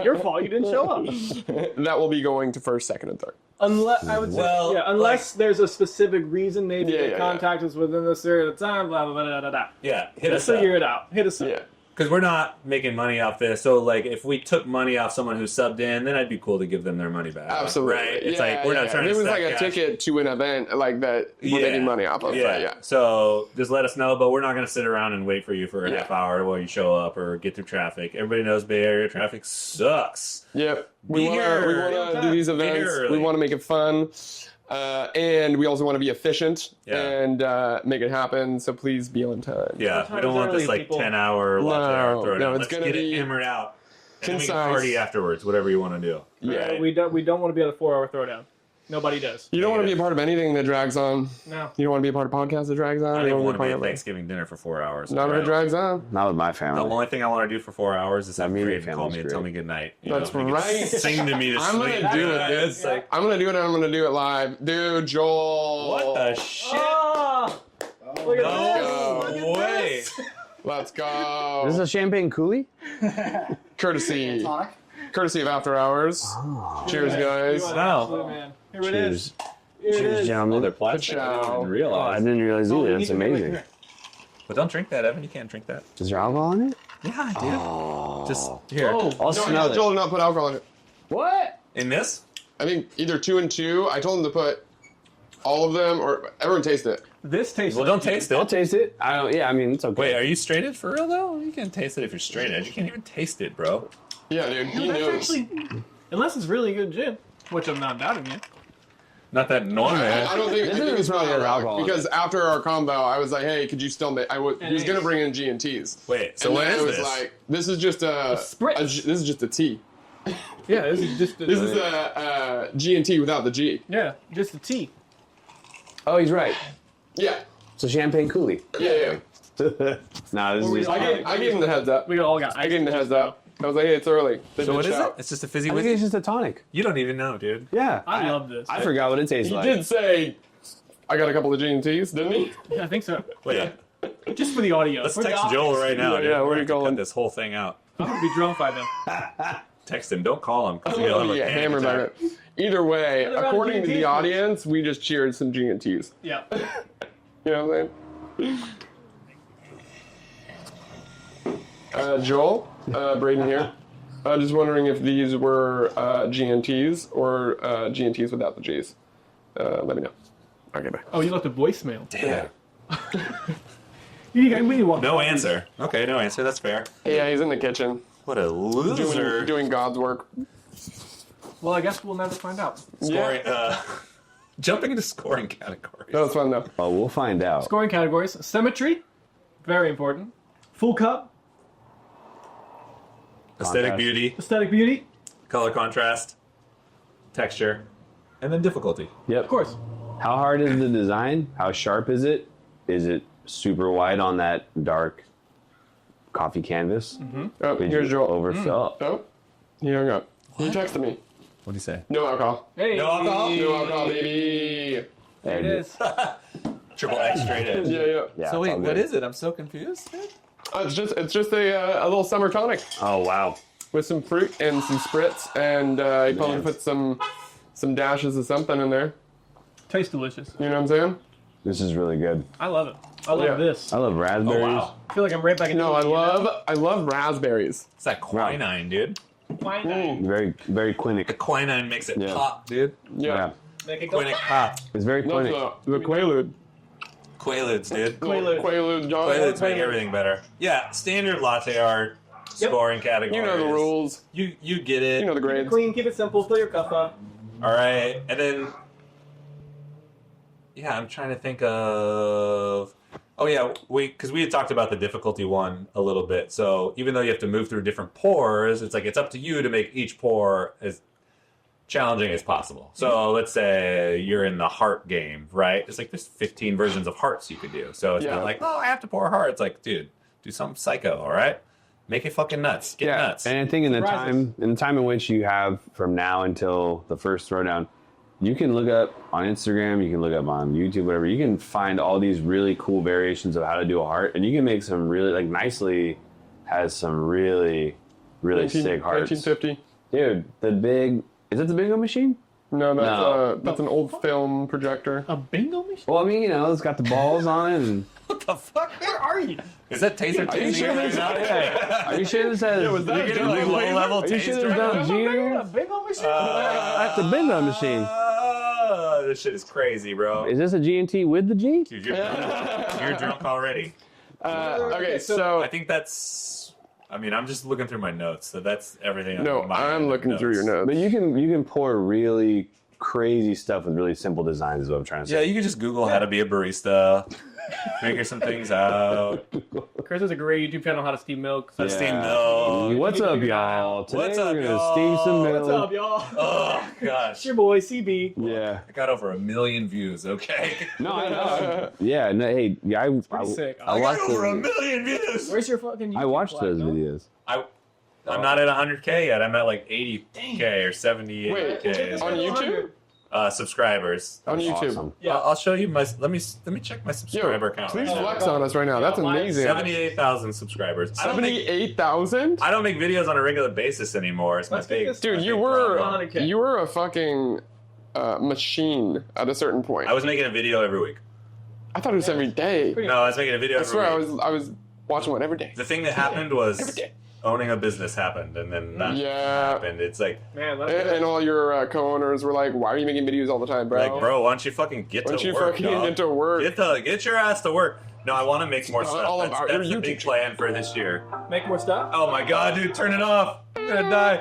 Your fault. You didn't show up. That will be going to first, second, and third. Unless I would say, Well, yeah, unless there's a specific reason, maybe Yeah, they yeah, contact us within this period of time. Blah blah blah blah blah. Blah. Yeah, hit Let's us up. figure it out. Hit us up. Yeah. Because we're not making money off this. So, like, if we took money off someone who subbed in, then it'd be cool to give them their money back. Absolutely. Right? It's Yeah, like, we're not yeah. trying If to it was stack like a cash. ticket to an event like that we're making money off of. Yeah. Right? Yeah. So, just let us know, but we're not going to sit around and wait for you for a Yeah. half hour while you show up or get through traffic. Everybody knows Bay Area traffic sucks. Yep. Be We want here. to do these Be here events. early. We want to make it fun. And we also want to be efficient Yeah. and make it happen. So please be on time. Yeah, What we don't time want is this, early, like, people? 10-hour latte art throwdown. no, it's Let's gonna get be it hammered out. And then we can concise. party afterwards, whatever you want to do. Yeah. Right? We don't want to be at a 4-hour throwdown. Nobody does. You don't want to be a part of anything that drags on. No. You don't want to be a part of podcasts that drags on. I don't you even don't want to be part at of Thanksgiving dinner for 4 hours. Not if Right? it drags on. Not with my The family. only thing I want to do for 4 hours is have immediate Brayden call me family's and tell great. me goodnight. That's He can right. Sing to me to I'm sleep. gonna do it, dude. It's like, I'm going to do it and I'm going to do it live. Dude, Joel. what the shit? Oh, look at No this. Look at way. this. Let's go. This is a champagne coolie? Courtesy. Courtesy of After Hours. Cheers, guys. Absolute, man. Here it is. Here it Cheers, is. gentlemen. They're plastic. I didn't even Oh, I realize. didn't realize Oh, either. you That's need to make amazing. it- But don't drink that, Evan. You can't drink that. Is there alcohol in it? Yeah, dude. Just here. Oh, I'll No, smell Joel it. did not put alcohol in it. What? In this? I think either 2 and 2. I told him to put all of them, or everyone taste it. this tastes. Well, like don't taste I'll it. taste it. I don't. Yeah, I mean it's okay. Wait, are you straight edge for real though? You can taste it if you're straight edge. You can't even taste it, bro. Yeah, dude. He That's knows. actually, unless it's really good gin, which I'm not doubting you. Not that normal. I don't think, I This think isn't it's probably probably alcohol in because after our combo, I was like, "Hey, could you still make?" He was gonna bring in G and T's. Wait, so And what then is I was this? like, "This is just a spritz. this is just a T. Yeah, this is just. This is a G and T without the G." yeah, just a tea. Oh, he's right. Yeah, It's a champagne coolie. yeah. Nah, this is just. I gave him the heads up. We all got. I gave him the heads up. I was like, hey, it's early. They So what ditched is it? out. It's just a fizzy I think it's whiskey. just a tonic. You don't even know, dude. Yeah. I love this. I forgot what it tastes He like. did say, I got a couple of G&Ts, didn't he? Yeah, I think so. Wait, Just for the audio. let's For the text audio. Joel right now, Yeah, dude. yeah, where We're are you gonna going? cut this whole thing out. I'm going to be drunk by then. Text him. Don't call him. 'Cause he'll have a Yeah, panic hammer attack. back. Either way, Another round of according to the G&Ts. audience, we just cheered some G&Ts. Yeah. You know what I'm saying? Joel, Brayden here. Just wondering if these were G&Ts or G&Ts without the G's. Let me know. Okay, bye. Oh, you left a voicemail. Damn. We need to walk. No answer. Okay, no answer. That's fair. Yeah, he's in the kitchen What a loser. doing God's work. Well, I guess we'll never find out. Scoring, jumping into scoring categories. That was fun though. Oh, we'll find out. Scoring categories. Symmetry. Very important. Full cup. Aesthetic Contrast. beauty, Aesthetic beauty. color contrast, texture, and then difficulty. Yep. Of course. How hard is the design? How sharp is it? Is it super wide on that dark coffee canvas? Oh, Did here's you Joel. overfill? Oh, he hung up. He texted me. What do you say? No alcohol. Hey. No alcohol? No alcohol, baby. There it is. Triple X straight edge. Yeah, yeah. Yeah, So it's wait, all what good. is it? I'm so confused. It's just a little summer tonic Oh, wow. with some fruit and some spritz, and you probably Man. put some dashes of something in there. Tastes delicious. You know what I'm saying? This is really good. I love it. I love Yeah. this. I love raspberries. Oh wow, I feel like I'm right back in No, I love raspberries. it's that quinine, dude. Quinine. Very, very The quinic. quinine makes it Yeah. pop, dude. Yeah. Yeah. Make it go. Quinic pop. It's very That's quinic. the Quaalude. Quaaludes, dude. Quaalude. Quaalude, John. Quaaludes make everything better. Yeah, standard latte art scoring categories. You know the rules. You get it. You know the grades. Clean, keep it simple, fill your cup up. All right, and then yeah, I'm trying to think of. Oh yeah, because we had talked about the difficulty one a little bit. So even though you have to move through different pours, it's like it's up to you to make each pour as challenging as possible. So let's say you're in the heart game, right? It's like there's 15 versions of hearts you could do. So it's Yeah. not like, oh, I have to pour a heart. It's like, dude, do something psycho, all right? Make it fucking nuts. Get nuts. And I think in the Surprises. time in which you have from now until the first throwdown, you can look up on Instagram, you can look up on YouTube, whatever. You can find all these really cool variations of how to do a heart, and you can make some really like nicely has some really sick hearts. 1950. Dude, the big is that the bingo machine? No, No. that's an old film projector. A bingo machine? Well, I mean, you know, it's got the balls on it. And What the fuck? Where are you? Is that taser are you sure this? Are you sure this has? was that You a get like Jingle low level Are you sure taster. there's no A Gene? bingo machine? That's a bingo machine. This shit is crazy, bro. Is this a G&T with the G? Dude, you're drunk. You're drunk already. Okay, I so think that's. I mean, I'm just looking through my notes, so that's everything. no, on my I'm looking through your notes. But you can pour really crazy stuff with really simple designs. Is what I'm trying to Yeah, say. you can just Google how to be a barista, figure some things out. Chris has a great YouTube channel, How to Steam Milk. So Yeah. Steam milk. What's up, y'all? Today What's up, we're gonna y'all? steam some milk. What's up, y'all? Oh It's gosh, your boy, CB. Yeah. I got over 1 million views. Okay, No, I know. Yeah. No. Hey. Yeah. Pretty sick. I I got watched over 1 those. million views. Where's your fucking YouTube I watched flag, those no? videos. I'm not at 100K yet. I'm at like 80K or 78K. Wait, on YouTube? Subscribers. On YouTube. Awesome. Yeah. I'll show you my. Let me check my subscriber count. Please right now. flex on us right now. That's Yeah, amazing. 78,000 subscribers. I don't make 78,000? videos on a regular basis anymore. It's my Let's get big. this- Dude, my you big were problem. 100K. you were a fucking machine at a certain point. I was making a video every week. I thought it was every day. Pretty- No, I was making a video I every swear week. I was watching one every day. The thing that happened Every was day. owning a business happened, and then that Yeah. happened. It's like, Man, let's And all your co-owners were like, "Why are you making videos all the time, bro? like, bro, why don't you fucking get Why don't to you work, fucking dog? get to work?" Get your ass to work. No, I want to make more stuff. all That's, about that's your the big YouTube plan for this year. make more stuff. Oh my god, dude, turn it off. I'm gonna die.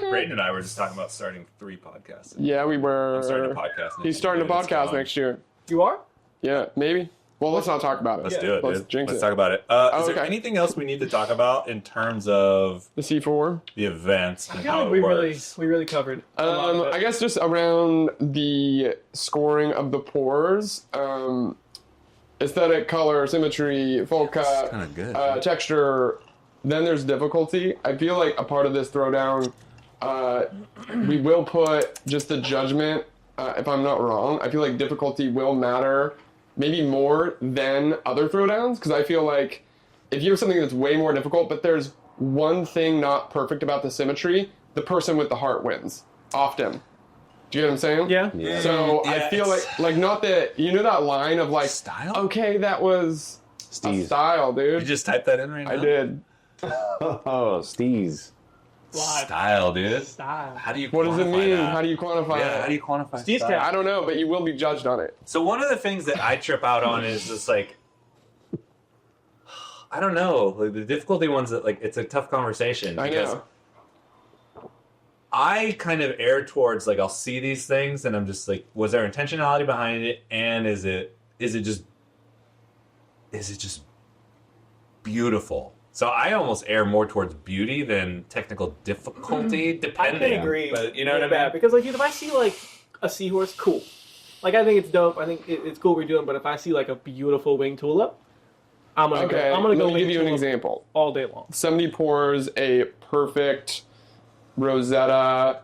Brayden and I were just talking about starting 3 podcasts. Yeah, we were. I'm starting a podcast. next He's starting a year. It's podcast going. next year. You are? Yeah, maybe. Well, let's not talk about it. Let's do it, Let's dude. jinx Let's it. talk about it. Is there okay. anything else we need to talk about in terms of The C4. the events I and feel how like it we works? really covered. a lot of it. I guess just around the scoring of the pours, aesthetic, color, symmetry, full cut, kinda good. texture, then there's difficulty. I feel like a part of this throwdown, we will put just the judgment, if I'm not wrong. I feel like difficulty will matter maybe more than other throwdowns, because I feel like if you have something that's way more difficult, but there's one thing not perfect about the symmetry, the person with the heart wins often. Do you know what I'm saying? Yeah. So Yeah, I feel like not that, you know that line of like, Style? okay, that was a style, dude. You just type that in right now? I did. Oh, Steez. Style, dude. Style. How do you What does it quantify mean? that? How do you quantify Yeah, how it? do you quantify Steve's style? cat. I don't know, but you will be judged on it. So one of the things that I trip out on is just like, I don't know, like the difficulty ones that like it's a tough conversation. I because know. I kind of err towards like I'll see these things and I'm just like, was there intentionality behind it, and is it just beautiful? So I almost err more towards beauty than technical difficulty, I depending. can agree. But you know what I with that, mean? because like dude, if I see like a seahorse, cool. Like I think it's dope. I think it's cool what we're doing. But if I see like a beautiful wing tulip, I'm gonna Okay, go. I'm gonna go let me wing give you an tulip example. all day long. Somebody pours a perfect Rosetta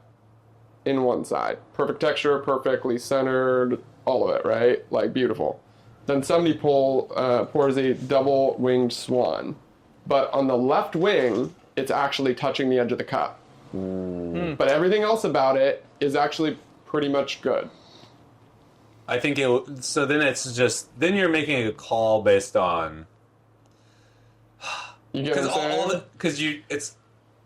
in one side. Perfect texture, perfectly centered, all of it, right? Like, beautiful. Then somebody pours a double-winged swan. But on the left wing, it's actually touching the edge of the cup. But everything else about it is actually pretty much good. I think it. So then it's just then you're making a call based on You get what I'm saying? because it's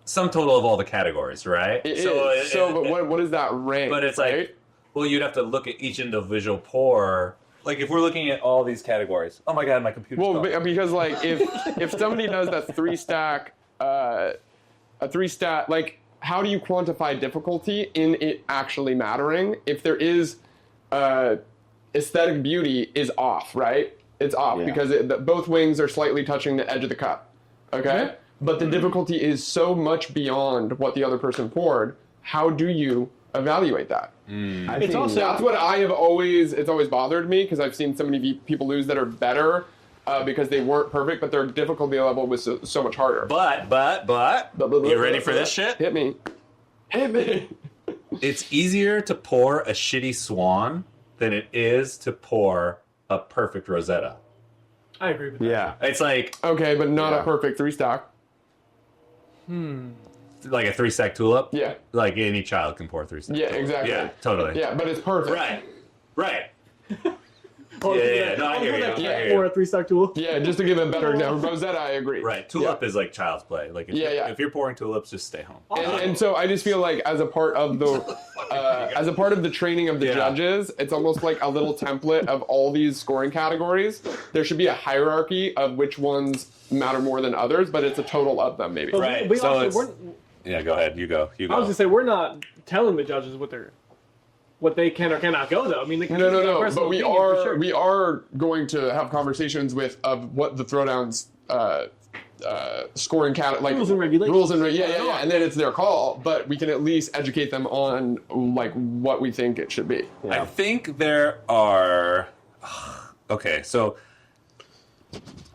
sum total of all the categories, right? It is. But what is that rank? But it's right? like, well, you'd have to look at each individual pour. Like if we're looking at all these categories. Oh my god, my computer's Well, gone. because like if somebody does that three stack, like how do you quantify difficulty in it actually mattering? If there is aesthetic beauty is off, right? It's off because both wings are slightly touching the edge of the cup. Okay, but the difficulty is so much beyond what the other person poured. How do you evaluate that? It's also That's what I have always. It's always bothered me because I've seen so many people lose that are better because they weren't perfect, but their difficulty level was so much harder. But you ready for this shit? Hit me. Hit me. It's easier to pour a shitty swan than it is to pour a perfect Rosetta. I agree with that. Yeah. It's like Okay, but not a perfect three stack. like a 3-stack tulip. Yeah. Like any child can pour a 3-stack. Yeah, tulip. exactly. Yeah, totally. Yeah, but it's perfect. Right. Oh, Yeah, no, I hear you. I hear you. Or a 3-stack tool. Yeah, just to give a better example, Rosetta, I agree. Right. Tulip is like child's play. Like if, if you're pouring tulips, just stay home. And so I just feel like as a part of the training of the judges, it's almost like a little template of all these scoring categories. There should be a hierarchy of which ones matter more than others, but it's a total of them maybe. But Right. we So also, it's- we're, Yeah, go ahead. You go. I was gonna say we're not telling the judges what they can or cannot go though. I mean, they can No. personal But we opinion for are sure. we are going to have conversations of what the throwdowns scoring like Rules and regulations. rules and yeah, and then it's their call. But we can at least educate them on like what we think it should be. I think there are. Okay, so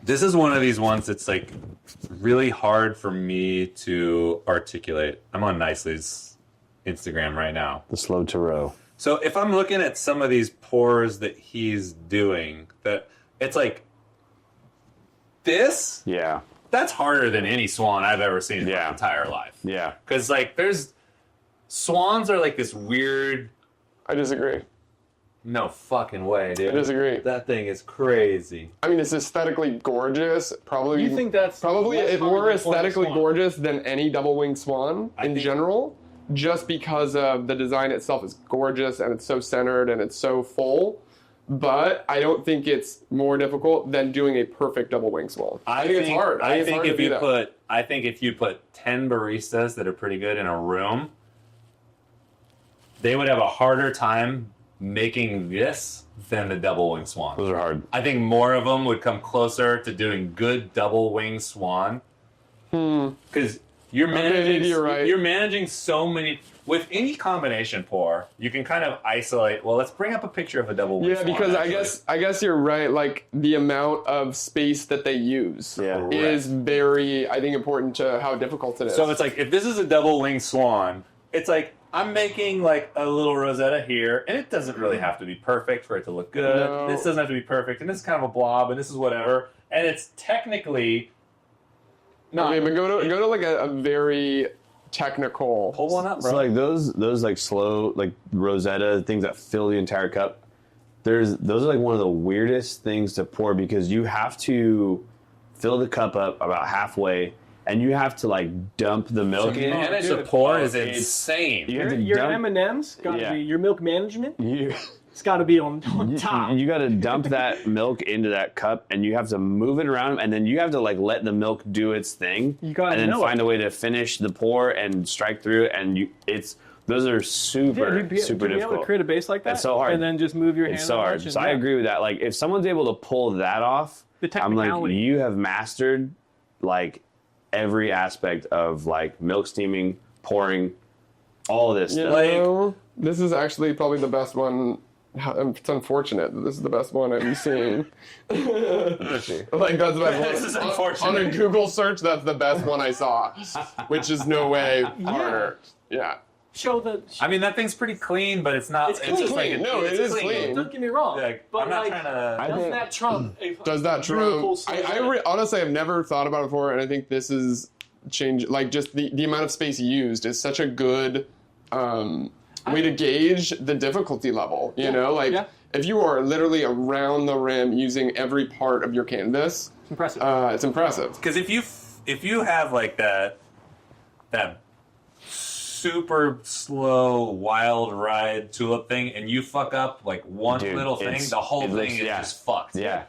this is one of these ones that's like really hard for me to articulate. I'm on Nicely's Instagram right now. The slow to row. So if I'm looking at some of these pours that he's doing, that it's like this. Yeah. That's harder than any swan I've ever seen in my Yeah. entire life. Yeah. Because like there's swans are like this weird. I disagree. No fucking way, dude. I disagree. That thing is crazy. I mean, it's aesthetically gorgeous. Probably You think that's probably less hard more than pouring a aesthetically swan? gorgeous than any double-winged swan in think- general, just because of the design itself is gorgeous and it's so centered and it's so full. But I don't think it's more difficult than doing a perfect double-winged swan. I think it's hard. I it's think hard to if do you that. put 10 baristas that are pretty good in a room, they would have a harder time making this than the double wing swan. Those are hard. I think more of them would come closer to doing good double wing swan. Because You're managing. you're right. You're managing so many. With any combination pour, you can kind of isolate. Well, let's bring up a picture of a double wing Yeah, swan, because actually. I guess you're right. Like the amount of space that they use is very, I think, important to how difficult it is. So it's like if this is a double wing swan, it's like I'm making like a little rosetta here, and it doesn't really have to be perfect for it to look good. No. This doesn't have to be perfect, and this is kind of a blob, and this is whatever, and it's technically not. Okay, but go to like a very technical. Pull one up, bro. So like those like slow like Rosetta things that fill the entire cup. Those are like one of the weirdest things to pour because you have to fill the cup up about halfway and you have to like dump the milk in. manage dude. the pour is It's- insane. You have to Your dump. M&M's got to Yeah. be your milk management. You, It's got to be on top. you got to dump that milk into that cup, and you have to move it around, and then you have to like let the milk do its thing, You gotta and then know find it. a way to finish the pour and strike through it. And those are super to be able to difficult. create a base like that, It's so hard. and then just move your hand. It's so a hard. bunch and- So I agree with that. Like if someone's able to pull that off, The I'm like, technicality. you have mastered like every aspect of like milk steaming, pouring, all of this You stuff. know, this is actually probably the best one. It's unfortunate that this is the best one I've seen. Like that's my This is unfortunate. On a Google search, that's the best one I saw, which is no way harder. Yeah. Show the. I mean, that thing's pretty clean, but it's not. It's just like clean. No, it's it is clean. Don't get me wrong, Like, but I'm not like, trying to. does that trump? Does that beautiful true? Honestly, I've never thought about it before, and I think this is change. Like just the amount of space used is such a good way to gauge the difficulty level. You know, like yeah. if you are literally around the rim using every part of your canvas, Impressive. it's impressive. Because if you have like that super slow wild ride tulip thing, and you fuck up like one Dude, little thing, it's- the whole it thing looks- is yeah. just fucked. Yeah.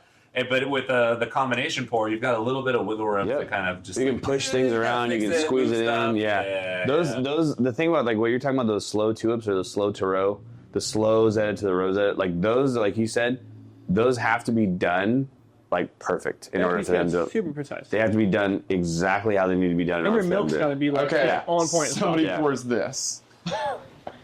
But with the combination pour, you've got a little bit of wiggle room Yep. to kind of just You can push things around. You can squeeze it in. Yeah. Those. The thing about like what you're talking about, those slow tulips or the slow Tarot, the slow Zeta to the Rosetta, like those, like you said, those have to be done like perfect in order for them to. super precise. They have to be done exactly how they need to be done. In And order your for them milk's to- got to be like Okay, on point. as well. Somebody Yeah. pours this.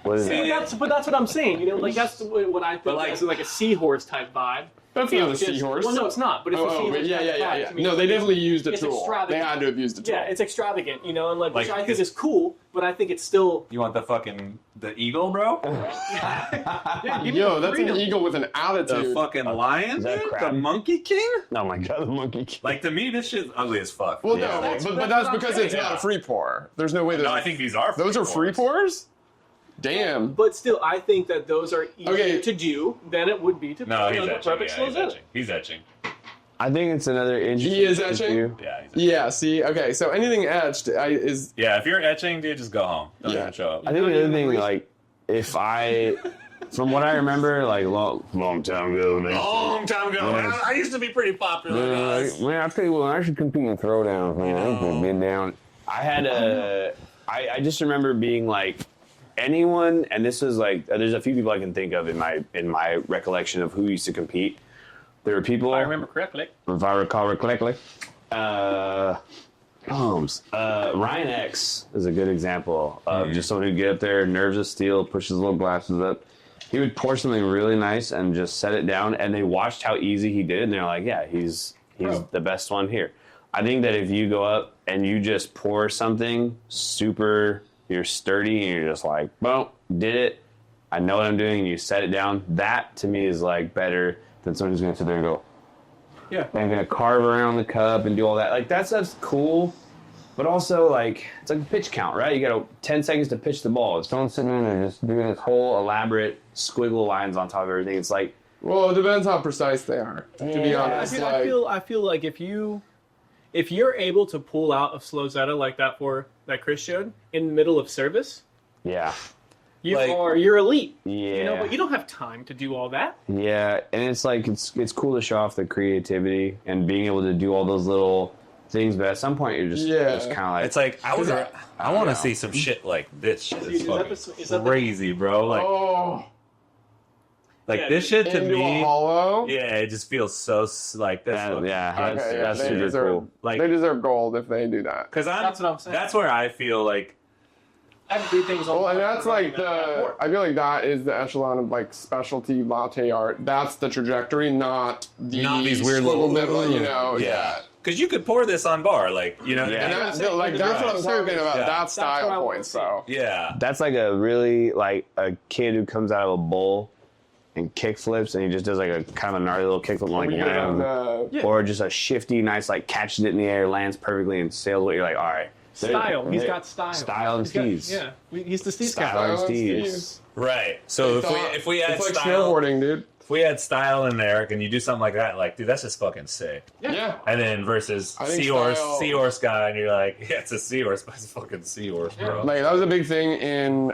What is See, that? but that's what I'm saying. You know, like that's what I think. But like- Is like a seahorse type vibe. That's You not know, a it's just- seahorse. Well, no, it's not. But it's a Oh, seahorse. but yeah, type yeah, vibe yeah, yeah. to me. No, they definitely used a It's tool. They extravagant. had to have used a tool. Yeah, it's extravagant, you know, and like, which Like, I think it's- is cool, but I think it's still. You want the eagle, bro? Yeah, give me Yo, the that's freedom. an eagle with an The attitude. fucking lion, Is that dude? crap? The monkey king? Oh my god, the monkey. Like to me, this shit's ugly as fuck. Well, Yeah. no, That's but what that's I'm because saying. it's not a free pour. There's no way that No, I think these are. those are free pours. Damn. But still, I think that those are easier Okay. to do than it would be to No, put he's on the etching. perfect Yeah, slow he's zeta. etching. He's etching. I think it's another interesting. He is etching? issue. Yeah, he's etching. Yeah. See. Okay. So anything etched is. Yeah, if you're etching, dude, just go home. Don't Yeah. even show up. I think the other thing, like, if I, from what I remember, like long time ago, man. Long time ago, Yes. I used to be pretty popular. guys. Man, I tell you what, I should compete in throwdowns, man. I've been down. I had I just remember being like, anyone, and this was like, there's a few people I can think of in my recollection of who used to compete. There were people, If I remember correctly. if I recall correctly. Ryan X is a good example of just someone who get up there, nerves of steel, pushes little glasses up. He would pour something really nice and just set it down, and they watched how easy he did it, and they're like, yeah, he's the best one here. I think that if you go up and you just pour something super, you're sturdy, and you're just like, boom, did it, I know what I'm doing, and you set it down, that to me is like better than someone who's going to sit there and go, Yeah. and going to carve around the cup and do all that. Like, that stuff's cool, but also, like, it's like a pitch count, right? You got 10 seconds to pitch the ball. It's someone sitting in there just doing this whole elaborate squiggle lines on top of everything. It's like, Well, it depends how precise they are. To be honest, I feel like if you're able to pull out a slow zeta like that Chris showed in the middle of service, yeah. you're elite. Yeah. You know, but you don't have time to do all that. Yeah, and it's like, it's cool to show off the creativity and being able to do all those little things, but at some point you're just kind of like, It's like I want to see some shit like this. Shit is fucking crazy, bro. Like, Oh. Like this shit to Into me, a hollow. yeah, it just feels so like this. That's they super deserve, cool. Like, they deserve gold if they do that. because That's what I'm saying. That's where I feel like Every thing's Well, and that's like I feel like that is the echelon of like specialty latte art. That's the trajectory, not these weird squiggle little, bit, you know, yeah. Because you could pour this on bar, like, you know. And Yeah. that's what I'm talking about. Yeah. That style what I point, so. Yeah. That's like a really like a kid who comes out of a bowl and kick flips, and he just does like a kind of a gnarly little kick flip, like We have the, or just a shifty, nice like catches it in the air, lands perfectly, and sails what you're like. All right, style. He's got style. Style and steez. Yeah, he's the Steve Style guy. and Style and steez. steez. Right. So if we add it's like style, snowboarding, dude. if we had style in there, and you do something like that, like, dude, that's just fucking sick. Yeah. And then versus I think seahorse guy, and you're like, yeah, it's a seahorse, but it's a fucking seahorse, bro. Like that was a big thing in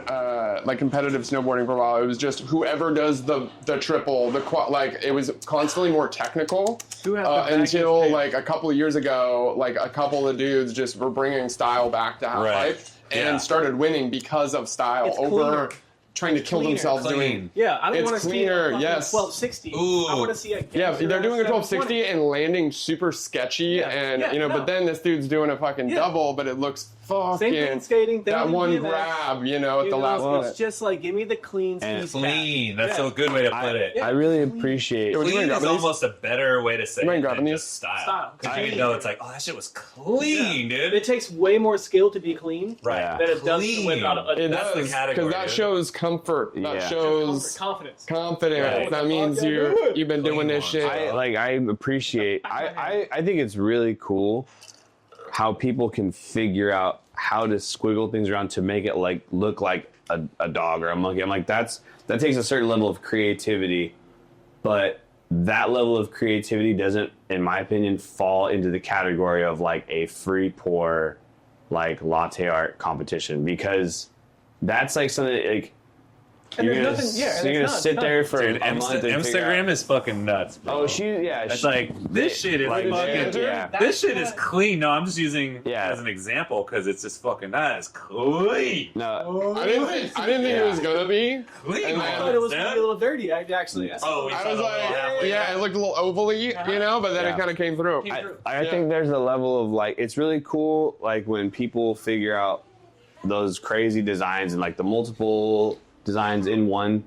like competitive snowboarding for a while. It was just whoever does the triple, like it was constantly more technical Who has the baggage until tape? like a couple of years ago, like a couple of dudes just were bringing style back to half Right. pipe and Yeah. started winning because of style It's over cleaner. trying to kill Cleaner. themselves Clean. doing. Yeah, I don't It's want to see cleaner, a yes. 1260. Ooh. I want to see a Yeah, they're doing a 1260 720. and landing super sketchy, Yeah. and Yeah, you know, no. but then this dude's doing a fucking Yeah. double, but it looks fucking Same thing in skating. They that don't do one BMX. grab, you know, at You the know, last minute. it's just like give me the clean And ski Clean. That's Yeah. a good way to put it. Yeah. I really appreciate. Would you Clean mind is grabbing these? almost a better way to say You mind it grabbing than these? just style. Style. Because you know it's like, oh, that shit was clean, dude. It takes way more skill to be clean Right. than it does to whip out a It That's the does, category, because that dude. shows comfort. That Yeah. shows confidence. confidence. Right. That means Yeah, do it. you've been Clean doing this ones. shit. I appreciate. I think it's really cool how people can figure out how to squiggle things around to make it like look like a dog or a monkey. I'm like that takes a certain level of creativity, but that level of creativity doesn't, in my opinion, fall into the category of like a free pour like latte art competition, because that's like something like And you're there's gonna, nothing- yeah, and you're it's gonna not- sit it's there not- for Dude, a month and figure Instagram out- is fucking nuts, bro. Oh, It's like, this shit is like, fucking, yeah. this shit is clean. No, I'm just using Yeah. as an example because it's just fucking, that is clean. No, I didn't think it was gonna be. Clean. And I then- thought it was dude. gonna be a little dirty. Actually, Oh, we I saw was the like, little halfway yeah, it looked a little ovally, you know, but then Yeah. it kind of came through. I think there's a level of like, it's really cool like when people figure out those crazy designs and like the multiple designs in one.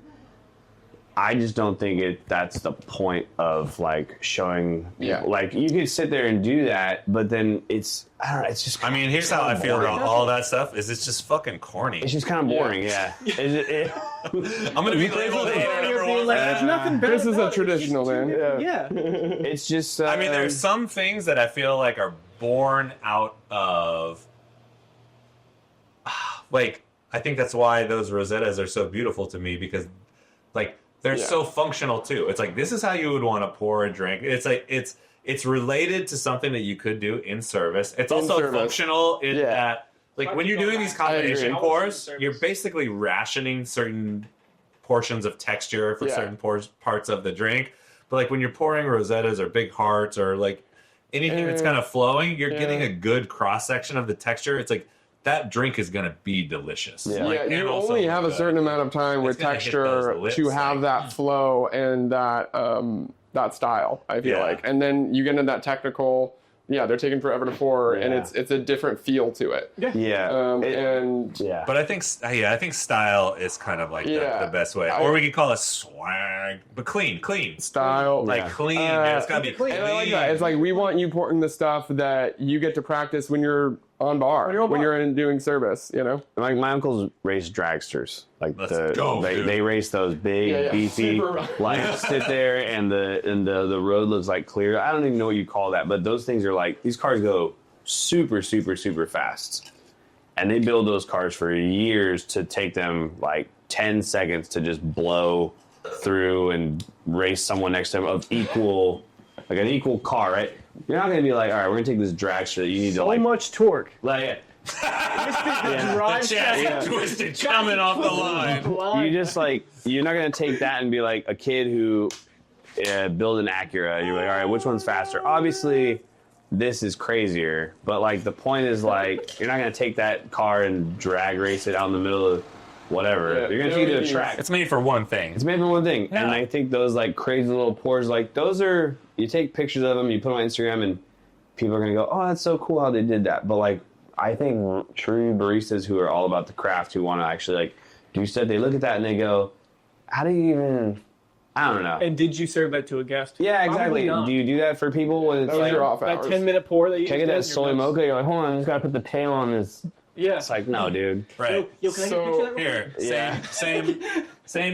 I just don't think that's the point of like showing people. Yeah. Like you could sit there and do that, but then it's, I don't know, it's just I mean, here's how I feel boring. about all that stuff is it's just fucking corny. It's just kind of boring, yeah. I'm going to be labeled hater number one. There's nothing better. This is a about it. traditional, man. Yeah. It's just. I mean, there's some things that I feel like are born out of, like, I think that's why those Rosettas are so beautiful to me, because, like, they're Yeah. so functional too. It's like, this is how you would want to pour a drink. It's like, it's related to something that you could do in service. It's In also service. functional in Yeah. that, like, when you're doing these combination agree. pours, you're basically rationing certain portions of texture for Yeah. certain parts of the drink. But like when you're pouring Rosettas or Big Hearts or like anything that's kind of flowing, you're getting a good cross section of the texture. It's like that drink is gonna be delicious. Yeah. Like, Yeah, and you also only have a good. certain amount of time with It's gonna hit texture those lips, to have like- that flow and that style. I feel Yeah. like, and then you get into that technical. Yeah, they're taking forever to pour, and Yeah. it's a different feel to it. yeah. And yeah. But I think style is kind of like Yeah. the best way, or we could call it swag, but clean, style, like clean. dude. It's gotta be clean. And I like that. It's like we want you pouring the stuff that you get to practice when you're on bar, when you're in doing service. You know, Like my uncles race dragsters. Like Let's go, dude. they race those big, Yeah, yeah. beefy, Super- like sit there and the road looks like clear. I don't even know what you call that, but those things are like, these cars go super, super, super fast. And they build those cars for years to take them like 10 seconds to just blow through and race someone next to them of equal, like an equal car, right? You're not going to be like, all right, we're going to take this dragster that you need to So like, much torque. like Drive Chassis twisted coming off the line. you just like, you're not going to take that and be like a kid who build an Acura. You're like, all right, which one's faster? Obviously, this is crazier, but like the point is like, you're not going to take that car and drag race it out in the middle of whatever. Yeah, You're gonna take it to a track. It's made for one thing. It's made for one thing, Yeah. and I think those like crazy little pours, like those are. You take pictures of them, you put them on Instagram, and people are gonna go, "Oh, that's so cool how they did that." But like, I think true baristas who are all about the craft, who want to actually like do stuff, they look at that and they go, "How do you even?" I don't know. And did you serve that to a guest? Yeah, Probably exactly. not. Do you do that for people when it's That was like, your off That hours. 10-minute pour that you can I get just that did, soy you're nuts. mocha? You're like, hold on, I just gotta put the tail on this. Yeah. It's like, no, dude. Right. Yo, can I get a picture of that? Here, Yeah. same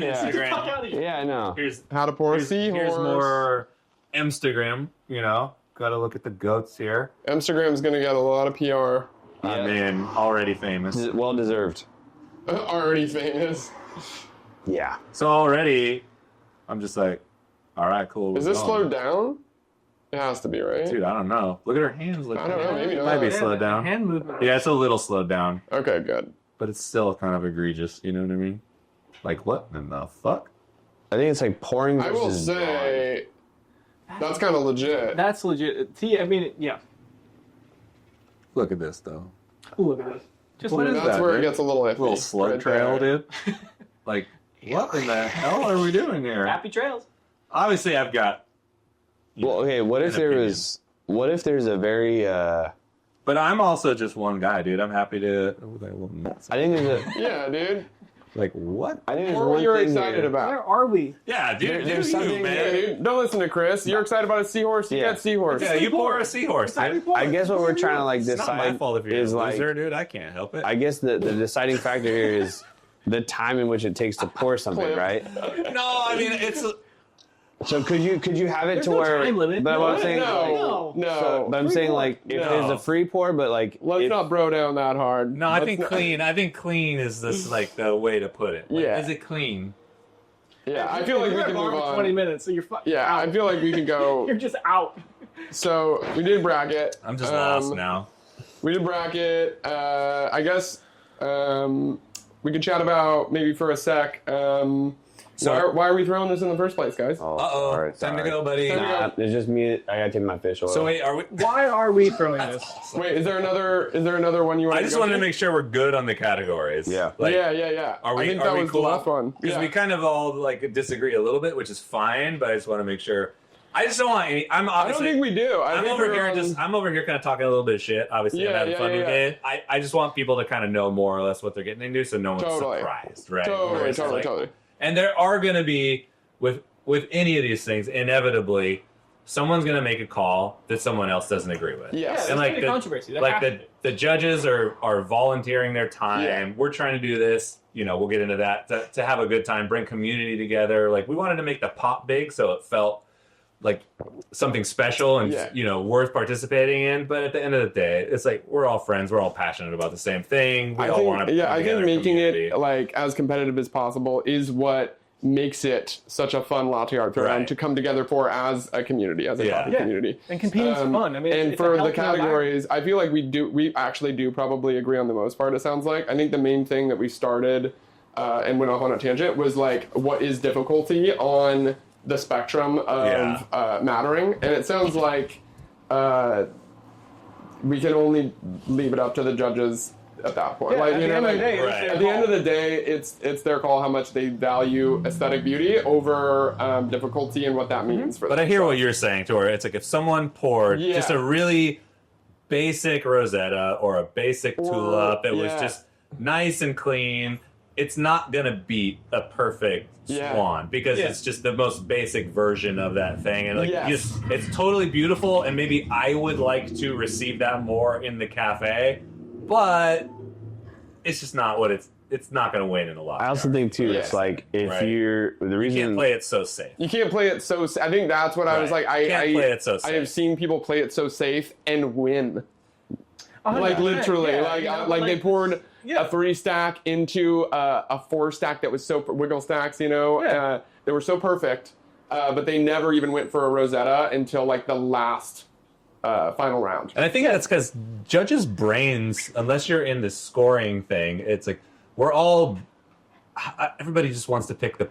Instagram. Fuck out of here. Yeah, I know. How to pour a Here's seahorse. more Instagram. You know, got to look at the goats here. Instagram's gonna get a lot of PR. I mean, already famous. Well deserved. Already famous. Yeah. So already, I'm just like, all right, cool. Is we're this going. slowed down? It has to be, right? Dude, I don't know. Look at her hands. Look I don't know, maybe it not. might be Yeah, slowed down. Hand movement. Yeah, it's a little slowed down, Okay, good. but it's still kind of egregious. You know what I mean? Like, what in the fuck? I think it's like pouring I will versus say that's kind of legit. That's legit. See, I mean, yeah. Look at this, though. Ooh, look at this. Just What let is it. That's that, where it dude? gets a little iffy. Little slug right trail, there. dude. Like, what in the hell are we doing here? Happy trails. Obviously, I've got. Well, okay, what if an there opinion. was... What if there's a very... But I'm also just one guy, dude. I'm happy to. I think there's a... Yeah, dude. Like, what? I think there's What one were you thing excited here. about? Where are we? Yeah, dude. There's do something you, man. Yeah, dude. Don't listen to Chris. You're excited about a seahorse? You Yeah. got seahorse. Yeah, you pour a seahorse, dude. I guess what we're trying to like It's not my decide fault if you're is a like... loser, dude. I can't help it. I guess the deciding factor here is the time in which it takes to pour something, Clip. right? No, I mean it's. So could you have it There's to no where? time limit. But what I'm No, saying, No, No. no. so, but I'm Free saying pour. like if No. there's a free pour, but like Let's if- not bro down that hard. No, I Let's think not- clean. I think clean is this like the way to put it. Like, Yeah. Is it clean? Yeah, I feel like we You're can at bar move for on. 20 minutes, so you're fucking Yeah, I feel like we can go. You're just out. So we did bracket. I'm just lost now. We did bracket. I guess we could chat about maybe for a sec. Why are we throwing this in the first place, guys? Oh, Uh-oh. sorry, Time to sorry. go, buddy. Time to go. Nah, it's just me. I gotta take my fish oil. So wait, are we? Why are we throwing this? Wait, is there another one you want? I just wanted to make sure we're good on the categories. Yeah. Like, yeah. Are we? I think are that we was cool? the last one. Because Yeah. we kind of all like disagree a little bit, which is fine. But I just want to make sure. I just don't want any. I'm I don't obviously. think we do. I'm over here I'm over here kind of talking a little bit of shit. Obviously, I'm Yeah, having yeah, fun yeah, with yeah. it. I just want people to kind of know more or less what they're getting into, so no one's Totally. surprised, right? Where it's Totally. like- And there are going to be with any of these things, inevitably, someone's going to make a call that someone else doesn't agree with. Yes. And There's like been a controversy. That like has the judges are volunteering their time. Yeah. We're trying to do this. You know, we'll get into that to have a good time, bring community together. Like we wanted to make the pop big, so it felt like something special and Yeah. you know worth participating in. But at the end of the day, it's like we're all friends. We're all passionate about the same thing. We I all think, want to. I think making it like as competitive as possible is what makes it such a fun latte art throwdown Right. to come together for as a community, as a Yeah. coffee Yeah. community. And competing's fun. I mean, and it's a for the healthy categories, I feel like we actually do probably agree on the most part. It sounds like I think the main thing that we started and went off on a tangent was like what is difficulty on the spectrum of mattering, and it sounds like we can only leave it up to the judges at that point. Yeah, like at you the know, end of the like, day, it's Right. their at the end call. of the day, it's their call how much they value aesthetic beauty over difficulty and what that means for them. But I hear what you're saying, Tori. It's like if someone poured Yeah. just a really basic Rosetta or a basic Or- tulip, it was yeah. just nice and clean. It's not gonna beat a perfect Yeah. swan because Yeah. it's just the most basic version of that thing, and like Yes. it's totally beautiful. And maybe I would like to receive that more in the cafe, but it's just not what it's not gonna win in a lot. I also think too, Yeah. it's like if Right. you're the you reason can't play it so safe. You can't play it so. I think that's what I was Right. like. You can't play it so I have safe. seen people play it so safe and win. 100%, Like literally, yeah, like you know, like they poured Yeah. a 3 stack into a 4 stack that was so wiggle stacks. You know, Yeah. they were so perfect, but they never even went for a Rosetta until like the last final round. And I think that's because judges' brains, unless you're in the scoring thing, it's like we're all everybody just wants to pick the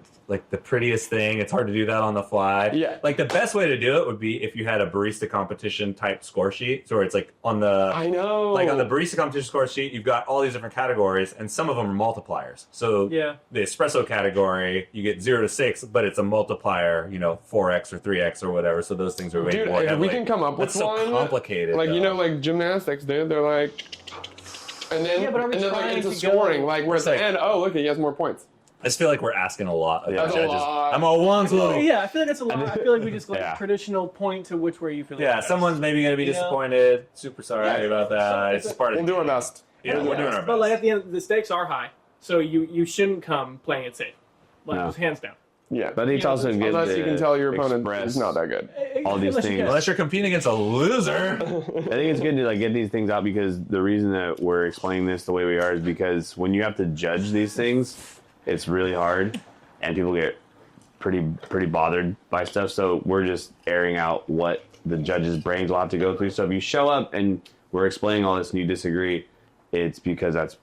prettiest thing. It's hard to do that on the fly. Yeah. Like the best way to do it would be if you had a barista competition type score sheet. So it's like on the I know. like on the barista competition score sheet, you've got all these different categories, and some of them are multipliers. So Yeah. the espresso category, you get 0 to 6, but it's a multiplier, 4x or 3x or whatever. So those things are way Dude, more if heavily. we can come up with That's so one, complicated. like though. like gymnastics, dude. They're like, and then Yeah, but are we and then trying it's a to scoring. go- Like where at the Like- end, oh look, he has more points. I just feel like we're asking a lot of the That's a judges. lot. I'm all ones. Yeah, I feel like that's a lot. I feel like we just Yeah. traditional point to which way you feel. Yeah, like someone's maybe going to be You know? disappointed. Super sorry about that. It's just part of We'll do our best. Yeah, we're doing our best. But like at the end, the stakes are high, so you shouldn't come playing it safe. Like No. just hands down. Yeah, But it's Yeah, also good unless to you can tell your opponent express is not that good. all these Unless you things. can. Unless you're competing against a loser. I think it's good to like get these things out because the reason that we're explaining this the way we are is because when you have to judge these things, it's really hard, and people get pretty bothered by stuff. So we're just airing out what the judges' brains will have to go through. So if you show up and we're explaining all this and you disagree, it's because that's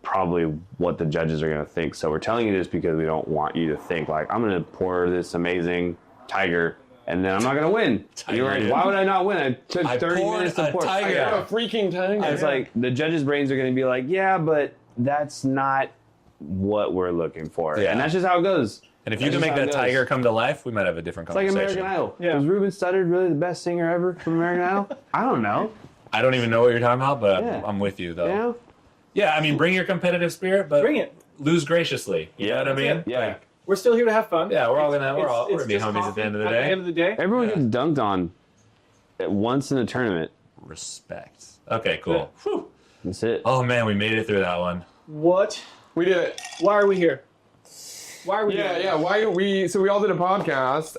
probably what the judges are going to think. So we're telling you this because we don't want you to think like, I'm going to pour this amazing tiger and then I'm not going to win. You're like, why would I not win? I took I 30 poured minutes to a pour. tiger. A freaking tiger. It's like the judges' brains are going to be like, yeah, but that's not what we're looking for. Yeah. And that's just how it goes. And if you That's can just make how it that goes. tiger come to life, we might have a different It's like conversation. American Idol. Yeah. Was Ruben Studdard really the best singer ever from American Idol? I don't know. I don't even know what you're talking about, but Yeah. I'm with you, though. You know? Yeah, I mean, bring your competitive spirit, but Bring it. lose graciously. You know what I mean? it. Yeah. We're still here to have fun. Yeah, we're all gonna It's be just homies at coffee the end of the At day. the end of the day. Everyone gets dunked on at once in a tournament. Respect. Okay, cool. Whew. That's it. Oh man, we made it through that one. What? we did it. Why are we here? Why are we Yeah, here? yeah. Why we? So we all did a podcast.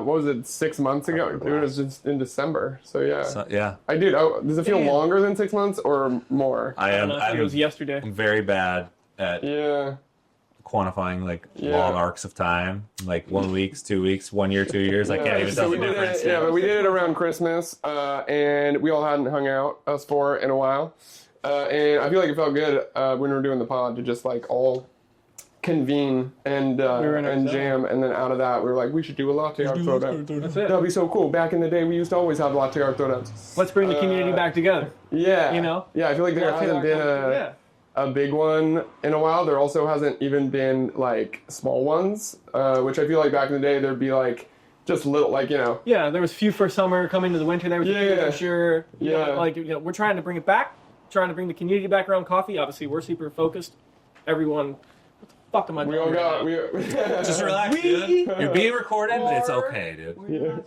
What was it? 6 months ago. It was just in December. So yeah, So, yeah, I did. Oh, does it feel Damn. longer than 6 months or more? I I am. don't know, I think it was yesterday. I'm very bad at Yeah. quantifying like Yeah. long arcs of time, like 1 week, 2 weeks, 1 year, 2 years. I can't even so tell we the did difference. it, yeah, but we did it around Christmas, and we all hadn't hung out, us four, in a while. And I feel like it felt good when we were doing the pod to just like all convene and were in our zone. jam, and then out of that we were like, we should do a latte art throwdown. That's it. That'd be so cool. Back in the day, we used to always have latte art throwdowns. Let's bring the community back together. Yeah, You know? Yeah, I feel like there Latte hasn't art been comps, a big one in a while. There also hasn't even been like small ones, which I feel like back in the day there'd be like just little, like, you know. Yeah, there was few for summer, coming to the winter. There was Yeah. a few for sure. You know, Yeah. like we're trying to bring it back, trying to bring the community back around coffee. Obviously, we're super focused. Everyone, what the fuck am I We doing? all got right now? Just relax, dude. You're being recorded, but it's okay, dude.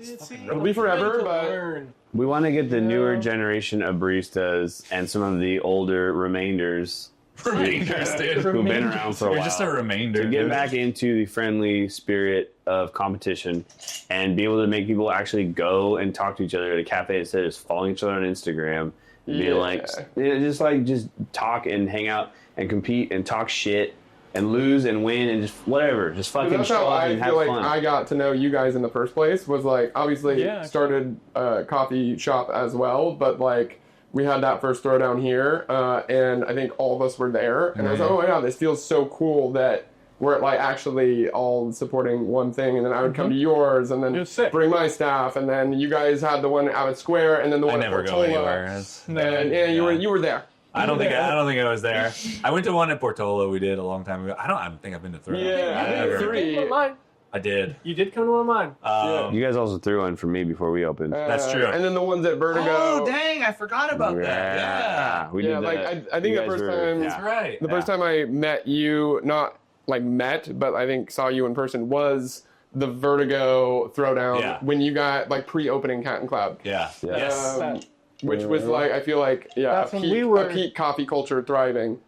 It'll be forever, but Learn. We want to get the newer generation of baristas and some of the older remainders Remainders, dude. who've been around for a You're while just a remainder. to get dude. back into the friendly spirit of competition and be able to make people actually go and talk to each other at a cafe instead of just following each other on Instagram. And be Yeah. just talk and hang out and compete and talk shit and lose and win and just whatever. Just fucking that's show how up I and have feel like fun. I got to know you guys in the first place. Was like obviously Yeah, started a coffee shop as well, but like we had that first throwdown here, and I think all of us were there, and I was like, oh my god, this feels so cool that we're like actually all supporting one thing, and then I would come to yours, and It then was sick. bring my staff, and then you guys had the one out at Square, and then the I one never at go Portola. anywhere. And yeah, you were there. I don't think I was there. I went to one at Portola. We did a long time ago. I don't think I've been to three. Yeah, I never- three. You did come to one of mine. I did. You did come to one of mine. You guys also threw one for me before we opened. That's true. And then the ones at Vertigo. Oh dang! I forgot about that. Yeah, we Yeah, did like that. I think You the guys first were- time, that's right. the first time I met you, not like met, but I think saw you in person was the Vertigo throwdown Yeah. when you got like pre-opening Cat and Cloud. Yeah. Yeah. Yes. Which was like I feel like That's a when peak, we were- a peak coffee culture thriving.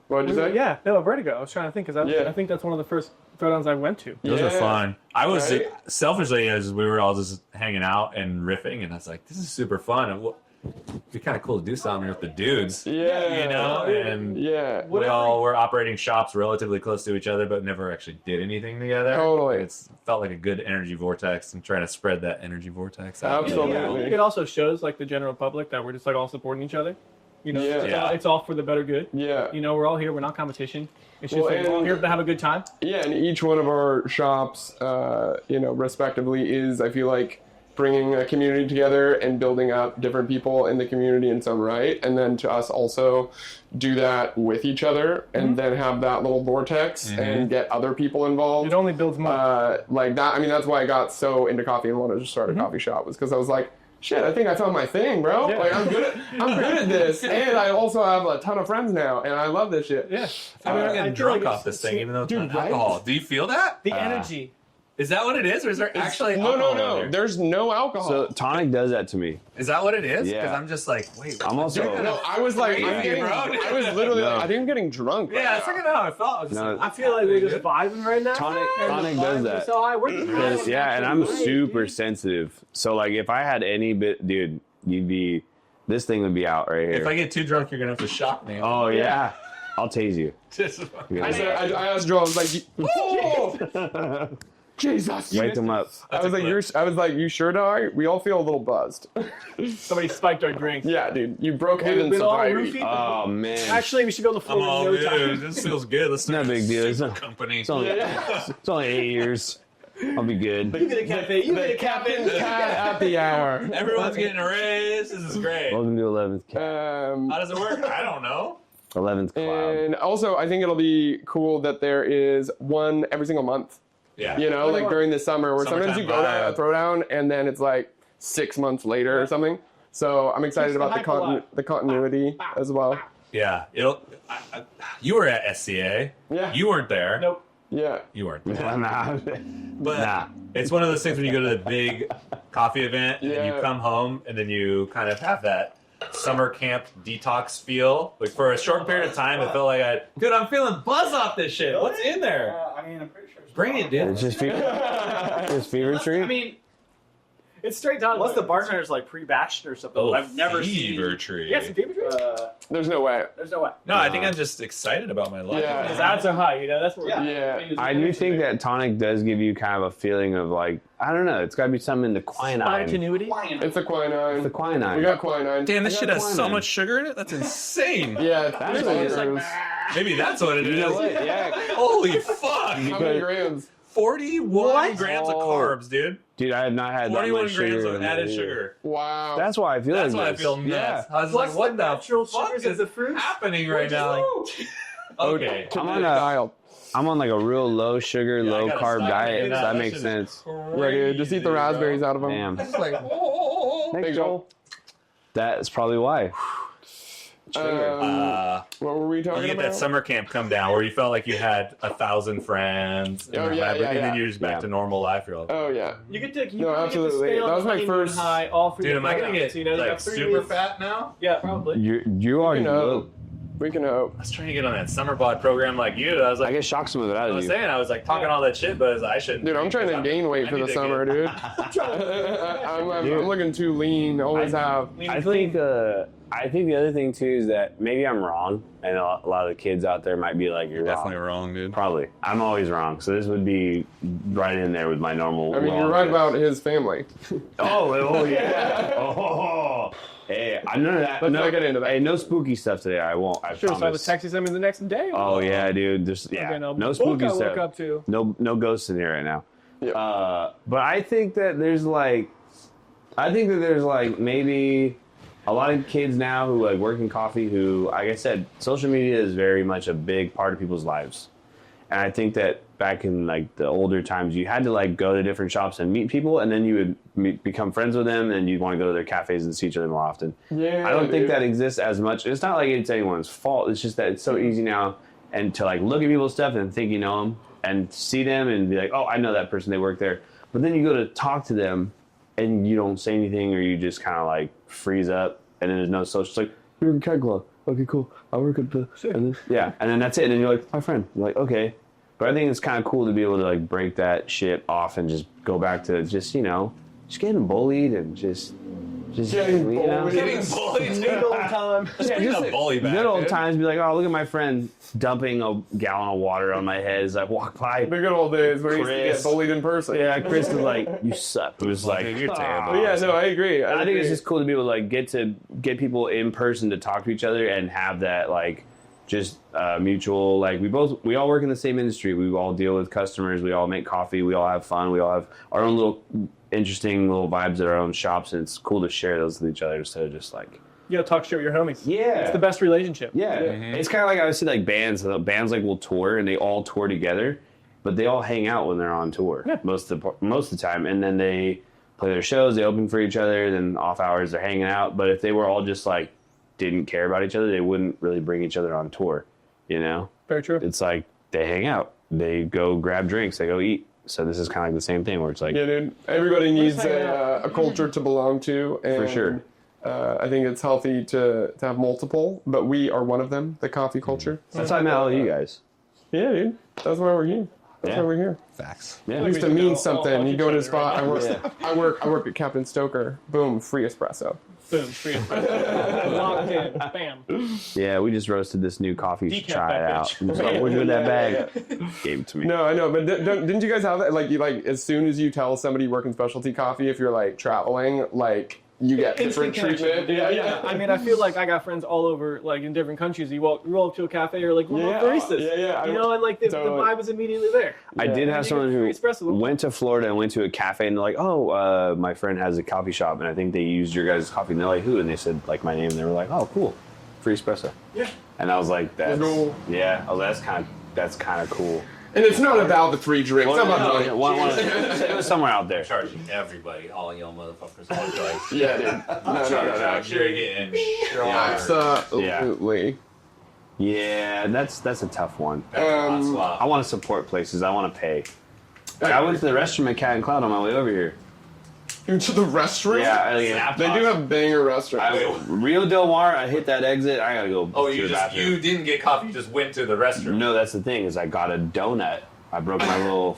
What did you say? Yeah, no, Vertigo. I was trying to think because Yeah. I think that's one of the first throwdowns I went to. Those are Yeah. fun. I was Right? selfishly as we were all just hanging out and riffing, and I was like, "This is super fun." And it'd be kind of cool to do something with the dudes. Yeah, You know, and yeah. we all were operating shops relatively close to each other, but never actually did anything together. Totally. It's felt like a good energy vortex, and trying to spread that energy vortex out. Absolutely. Yeah, I think it also shows like the general public that we're just like all supporting each other. You know, Yeah. it's all for the better good. Yeah. You know, we're all here. We're not competition. It's just Well, like, we're all and- here to have a good time. Yeah, and each one of our shops, respectively, is, I feel like, bringing a community together and building up different people in the community in some right, and then to us also do that with each other, and then have that little vortex and get other people involved. It only builds more. Like that. I mean, that's why I got so into coffee and wanted to start a coffee shop, was because I was like, shit, I think I found my thing, bro. Yeah. Like, I'm good at this, and I also have a ton of friends now, and I love this shit. Yeah. I mean, I'm I getting feel drunk like off this thing, even though it's Dude, not right? alcohol. Do you feel that? The energy. Is that what it is, or is there actually No, alcohol in no. there? There's no alcohol. So tonic does that to me. Is that what it is? Because Yeah. I'm just like, wait. I'm also. No, I was like, Crazy, bro. I was literally No. like, I think I'm getting drunk. Yeah, that's like how I felt. I was just No. like, I feel like we're just vibing right now. Tonic And the does vibes are that. So high. We're just Because, vibing yeah, and I'm actually super great, sensitive. So like, if I had any bit, dude, this thing would be out right here. if I get too drunk, you're gonna have to shock me. Oh yeah, I'll tase you. Just- I asked Joel, I was like, oh, Jesus. Wake them up. I was like, you sure, dog? We all feel a little buzzed. Somebody spiked our drinks. Yeah, dude, you broke heaven's been all sobriety. roofied. Oh man, Actually, we should be on the floor Come on, in no time. dude. This feels good. Let's not a big deal. Super company. it's only 8 years. I'll be good. You get a cafe. You get a cafe. At the hour. Everyone's getting a raise. This is great. Welcome to 11th Um, How does it work? I don't know. 11th club. and also, I think it'll be cool that there is one every single month. Yeah. You know, like during the summer, where sometimes you go to Summertime a throwdown and then it's like 6 months later or something. So I'm excited about hype a lot. the continuity as well. Yeah. You were at SCA. Yeah. You weren't there. Nope. Yeah. You weren't there. Nah. But Nah. it's one of those things when you go to the big coffee event and Yeah. you come home and then you kind of have that summer camp detox feel. Like for a short period of time, it felt like I'm feeling buzz off this shit. What's in there? I mean, I'm pretty sure. Bring it, dude. It's just fever tree. I mean, it's straight down. Unless the bartender's like pre-bashed or something. Oh, I've never fever seen. tree. Yes, fever tree. There's no way. There's no way. No, I think I'm just excited about my life. Yeah. His odds are high, you know. That's what Yeah. I do think that tonic does give you kind of a feeling of like, I don't know, it's got to be something in the quinine. spontaneity. It's a quinine. The quinine. We got quinine. Damn, this I shit got has so quinine. much sugar in it. That's insane. Yeah, That's really what it gross. Maybe that's what it is. You know what? Yeah. Holy fuck. How many grams? 41 grams of Oh. carbs, dude. Dude, I have not had that 41 much grams sugar of in added my sugar. Wow. That's why I feel That's like why I this. feel nuts. Yeah. I was Plus like, what the the natural fuck sugars is of the fruits. happening right now? Like, okay. I'm on like a real low sugar, Yeah, I low gotta carb stop diet. eating So that That makes shit is sense. Yeah, dude, just eat the raspberries out of them. Damn. It's like, oh. Thanks, Big Joel. That's probably why. What were we You talking get about? that summer camp come down where you felt like you had 1,000 friends. And, Oh, yeah, and yeah, then yeah. you're just back Yeah. to normal life. You're like, Oh yeah. You get to. You No, probably absolutely. Get to stay on That was the my honeymoon first- high all through dude, the am I going to throwdowns, get you know, you like got 3 super weeks. fat now? Yeah, probably. You already can hope. look. We can hope. I was trying to get on that summer bod program like you. I was I like, get shock some of it out I of was you. saying, I was like talking all that shit, but I shouldn't. Dude, I'm trying to gain weight I for need the to summer, get- dude. I'm looking too lean. Always have. I think the other thing too is that maybe I'm wrong, and a lot of the kids out there might be like, "You're Definitely wrong." wrong, dude. Probably. I'm always wrong, so this would be right in there with my normal. I mean, you're right about his family. Oh yeah. Oh. Hey, I'm none of that. Let's not get into that. Hey, no spooky stuff today. I won't. I Sure, so I was promise. texting him the next day. Oh yeah, dude. There's no, no book spooky I woke stuff. up to. No ghosts in here right now. Yep. But I think that there's like maybe a lot of kids now who like work in coffee who, like I said, social media is very much a big part of people's lives. And I think that back in like the older times, you had to like go to different shops and meet people, and then you would become friends with them, and you'd want to go to their cafes and see each other more often. Yeah, I don't think dude. that exists as much. It's not like it's anyone's fault. It's just that it's so easy now, and to like look at people's stuff and think you know them, and see them and be like, oh, I know that person. They work there. But then you go to talk to them, and you don't say anything, or you just kind of like freeze up, and then there's no social. It's like, you're in Keg Club. Okay, cool. I work at the... And then that's it. And then you're like, my friend. You're like, okay. But I think it's kind of cool to be able to like break that shit off and just go back to just, you know, just getting bullied and just Just Getting you know, bullied. Getting bullied. Good old time. yeah, just a bully back, good old dude. times. Be like, oh, look at my friend dumping a gallon of water on my head as I walk by. The good old days where you used to Chris. get bullied in person. Yeah, Chris was like, "You suck." It was like, Dude, you're "Ah." terrible. But yeah, no, I agree. I think agree. it's just cool to be able to like get people in person to talk to each other and have that like just mutual like we all work in the same industry. We all deal with customers. We all make coffee. We all have fun. We all have our own little interesting little vibes at our own shops, and it's cool to share those with each other instead of just like You gotta talk shit with your homies. yeah, It's the best relationship. yeah. It's kind of like I would say like bands. Bands like will tour and they all tour together, but they all hang out when they're on tour most of the time, and then they play their shows. They open for each other. Then off hours they're hanging out. But if they were all just like didn't care about each other, they wouldn't really bring each other on tour. You know, Very true. it's like they hang out. They go grab drinks. They go eat. So this is kind of like the same thing where it's like Yeah, dude. Everybody needs a culture to belong to. And, For sure. I think it's healthy to have multiple, but we are one of them, the coffee culture. that's how I met all you guys. Yeah, dude. That's why we're here. That's why we're here. Facts. Yeah. It used to we mean go all something. punch You each go to a other spot. right I work at Captain Stoker. Boom, free espresso. Boom. Free espresso. Locked in. Bam. Yeah, we just roasted this new coffee. Decaf Try it that out. bitch. So what'd you do with that bag? Gave it to me. No, I know, but didn't you guys have that? Like, as soon as you tell somebody you work in specialty coffee, if you're like traveling, like you get different Instant treatment. connection. Yeah. I mean, I feel like I got friends all over, like in different countries. You roll up to a cafe, or like, Yeah, baristas. yeah. You know, and like the Totally. vibe is immediately there. I did have you someone get who free espresso. went to Florida and went to a cafe, and they're like, "Oh, my friend has a coffee shop, and I think they used your guys' coffee." And they're like, "Who?" And they said like my name. And they were like, "Oh, cool, free espresso." Yeah. And I was like, "That's Cool. yeah." I was like, that's kind of cool. And it's not about the free drinks. It's about the It was somewhere out there. Charging everybody, all y'all motherfuckers, all guys. Yeah, dude. No. You're getting Absolutely. Yeah, that's a tough one. Um, I want to support places. I want to pay. I went to the restroom at Cat and Cloud on my way over here. Into the restaurant? Yeah, They do have banger restaurants. Rio Del Mar. I hit that exit. I gotta go. Oh, to you the bathroom. you didn't get coffee, you just went to the restroom. No, that's the thing. Is I got a donut. I broke my little.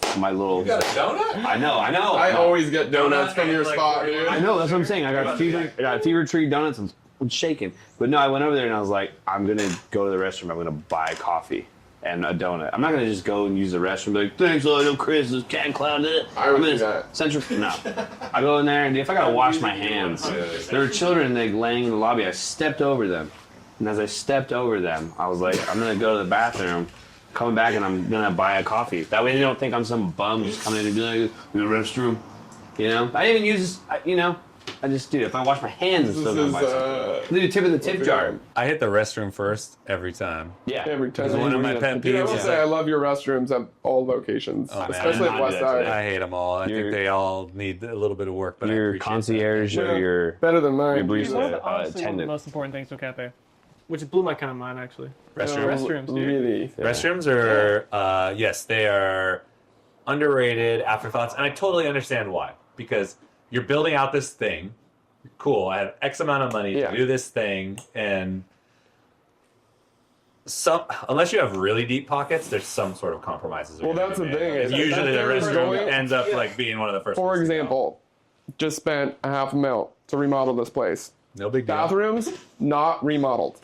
You got a donut? I know. I always get donuts from your Like, spot, dude. I know. That's what I'm saying. I got fever tree donuts. I'm shaking. But no, I went over there and I was like, I'm gonna go to the restroom. I'm gonna buy coffee and a donut. I'm not gonna just go and use the restroom and be like, thanks, little Chris, this Cat and Cloud. I would I'm in do that. Central. No, I go in there and if I gotta wash my hands, there were children like laying in the lobby. I stepped over them, and as I stepped over them, I was like, I'm gonna go to the bathroom. Coming back and I'm gonna buy a coffee. That way they don't think I'm some bum just coming in and be like, in the restroom. You know? I didn't even use, I just do it. If I wash my hands, I'm still gonna buy something. Leave a tip in the tip jar. I hit the restroom first every time. Yeah. Every time. It's one of my pet Dude, I peeves. will say I love your restrooms at all locations, Oh, man. especially I at did that Westside. today. I hate them all. I think You're- they all need a little bit of work, but I Your appreciate concierge Yeah. or your Better than mine. Your barista. One of Uh, the, honestly, one of the attendant. most important things to a cafe, which blew my kind of mind actually. that. Restrooms. Restrooms, dude. Really. Restrooms are, yes, they are underrated afterthoughts, and I totally understand why. Because you're building out this thing. Cool, I have X amount of money Yeah. to do this thing, and unless you have really deep pockets, there's some sort of compromises. Well, that's the thing. And usually the That's restroom going- ends up like being one of the first. For ones to go. example, just spent a $500,000 to remodel this place. no big deal. Bathrooms, not remodeled.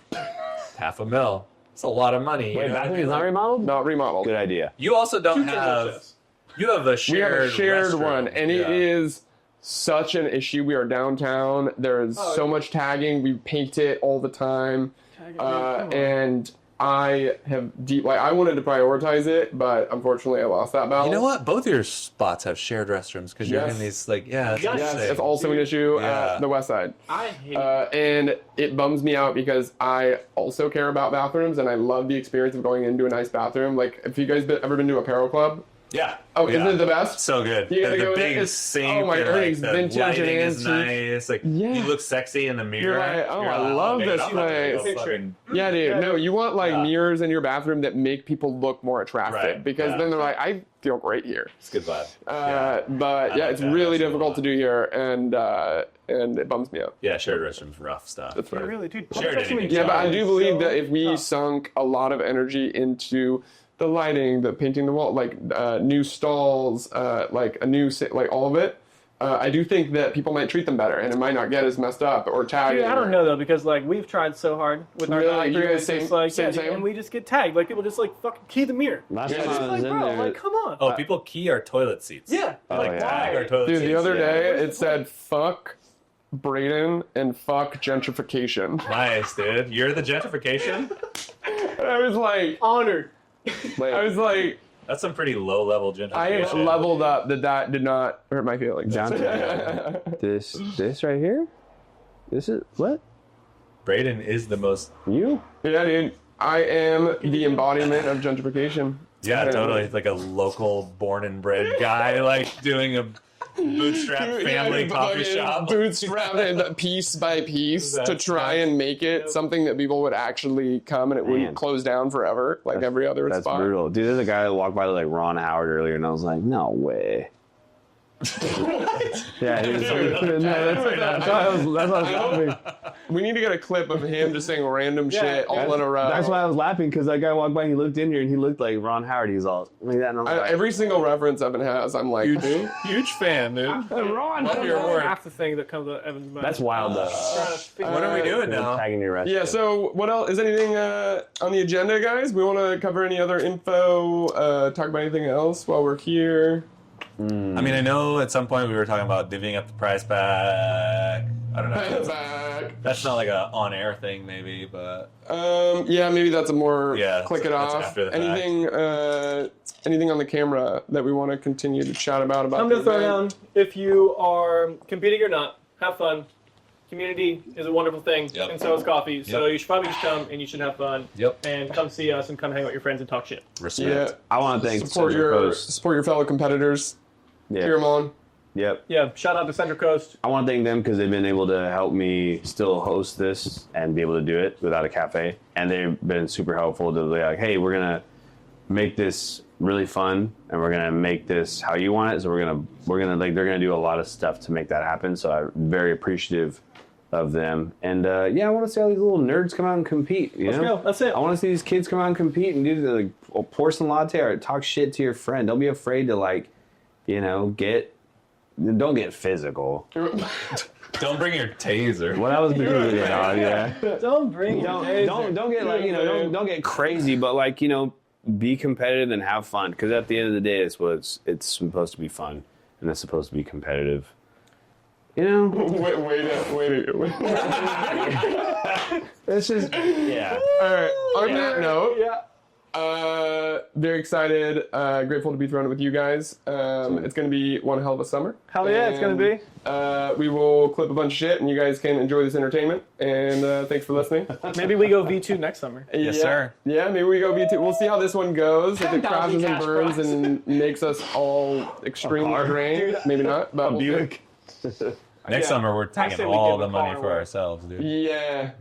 $500,000. It's a lot of money. you Wait, know? bathroom is not remodeled? Not remodeled. Good idea. You also don't Two have. tables. You have a We shared. have a shared restroom. one, and it Yeah. is such an issue. We are downtown. There's so much tagging. We paint it all the time, and I have I wanted to prioritize it, but unfortunately, I lost that battle. You know what? Both your spots have shared restrooms because you're Yes. in these like that's Yes, Yes, interesting. it's also an issue Yeah. at the West Side. I hate And it bums me out because I also care about bathrooms and I love the experience of going into a nice bathroom. Like, if you guys ever been to Apparel Club? Yeah. Oh, yeah. isn't it the best? So good. You gotta the go in big there. It's- sink. oh my and, earnings, like, the vintage lighting and is antique. nice. Like Yeah. you look sexy in the mirror. You're like, oh, You're I like, love man, this I'm about to go place. fucking- Yeah, dude. No, you want like mirrors in your bathroom that make people look more attractive Right, because yeah. then they're like, I feel great here. It's a good vibe. But yeah, like it's that really restroom a difficult lot. to do here, and it bums me out. Yeah, shared restrooms, rough stuff. That's it. right. Really, dude. Shared especially when anything. you Yeah, but I do travel, believe so that if we tough. sunk a lot of energy into the lighting, the painting the wall, like new stalls, like a new like all of it, I do think that people might treat them better, and it might not get as messed up or tagged. Dude, I don't know though, because like we've tried so hard with our Really? You guys it's same- like, same, yeah, same? and we just get tagged. Like people just like fucking key the mirror. Last Yeah, time it's I was Like, in bro, there, like come on. Oh, people key our toilet seats. Yeah. Like yeah. Tag our why? toilet Dude, seats. the other yeah. day it said "fuck Brayden" and "fuck gentrification," Nice, dude. You're the gentrification? and I was like, Honored. I was like, That's some pretty low-level I gentrification. leveled up that did not hurt my feelings. down to this right here. This is what Brayden is the most... you. Yeah, dude, I am the embodiment of gentrification. Yeah, totally. It's like a local born and bred guy, like, doing a bootstrap family coffee shop. Bootstrapped it piece by piece to That's try and make it something that people would actually come and it Man. wouldn't close down forever like every other That's spot. brutal, dude. There's a guy that walked by like Ron Howard earlier, and I was like, no way. Yeah, he was, no, that's why I was laughing. We need to get a clip of him just saying random shit all in a row. That's why I was laughing, because that guy walked by and he looked in here and he looked like Ron Howard. He's all like that. And I was like, Every single reference Evan has, I'm like, dude. Huge fan, dude. Ron That's Howard. half the thing that comes to Evan's mind. That's wild, though. What are we doing now? Tagging your rest. Yeah, so what else? Is anything on the agenda, guys? We want to cover any other info, talk about anything else while we're here? I mean, I know at some point we were talking about divvying up the price back. I don't know. Back. That's not like a on-air thing, maybe, but... Yeah, maybe that's a more Yeah, click it that's off. after the fact. Anything on the camera that we want to continue to chat about Come to the event? Throwdown if you are competing or not. Have fun. Community is a wonderful thing, Yep. and so is coffee. So Yep. you should probably just come and you should have fun. Yep. And come see us and come hang out with your friends and talk shit. Respect. Yeah, I want to thank support Central your Coast. support your fellow competitors. Yeah. Cheer them on. Yep. Yeah. Shout out to Central Coast. I want to thank them because they've been able to help me still host this and be able to do it without a cafe. And they've been super helpful to be like, hey, we're going to make this really fun and we're going to make this how you want it. So we're going to like, they're going to do a lot of stuff to make that happen. So I'm very appreciative of them. And yeah, I want to see all these little nerds come out and compete. Let's go. That's it. I want to see these kids come out and compete and do the like, pour some latte art, talk shit to your friend. Don't be afraid to like, you know, don't get physical. Don't bring your taser. What I was doing, yeah. Don't bring Don't get like, you know, don't get crazy, but like, you know, be competitive and have fun, because at the end of the day, it's supposed to be fun and it's supposed to be competitive. You know, Wait. it's just yeah. All right. On that note, Yeah. very excited, grateful to be thrown with you guys. It's going to be one hell of a summer. Hell yeah, it's gonna be. We will clip a bunch of shit, and you guys can enjoy this entertainment. And thanks for listening. Maybe we go V2 next summer. Yes, Yeah. sir. Yeah, maybe we go V2. We'll see how this one goes. If it 10,000 crashes and cash burns prize. and makes us all extremely drained, maybe not. But we'll see. Buick. Next Yeah. summer, we're I say taking we all give the the money car for away. ourselves, dude. Yeah.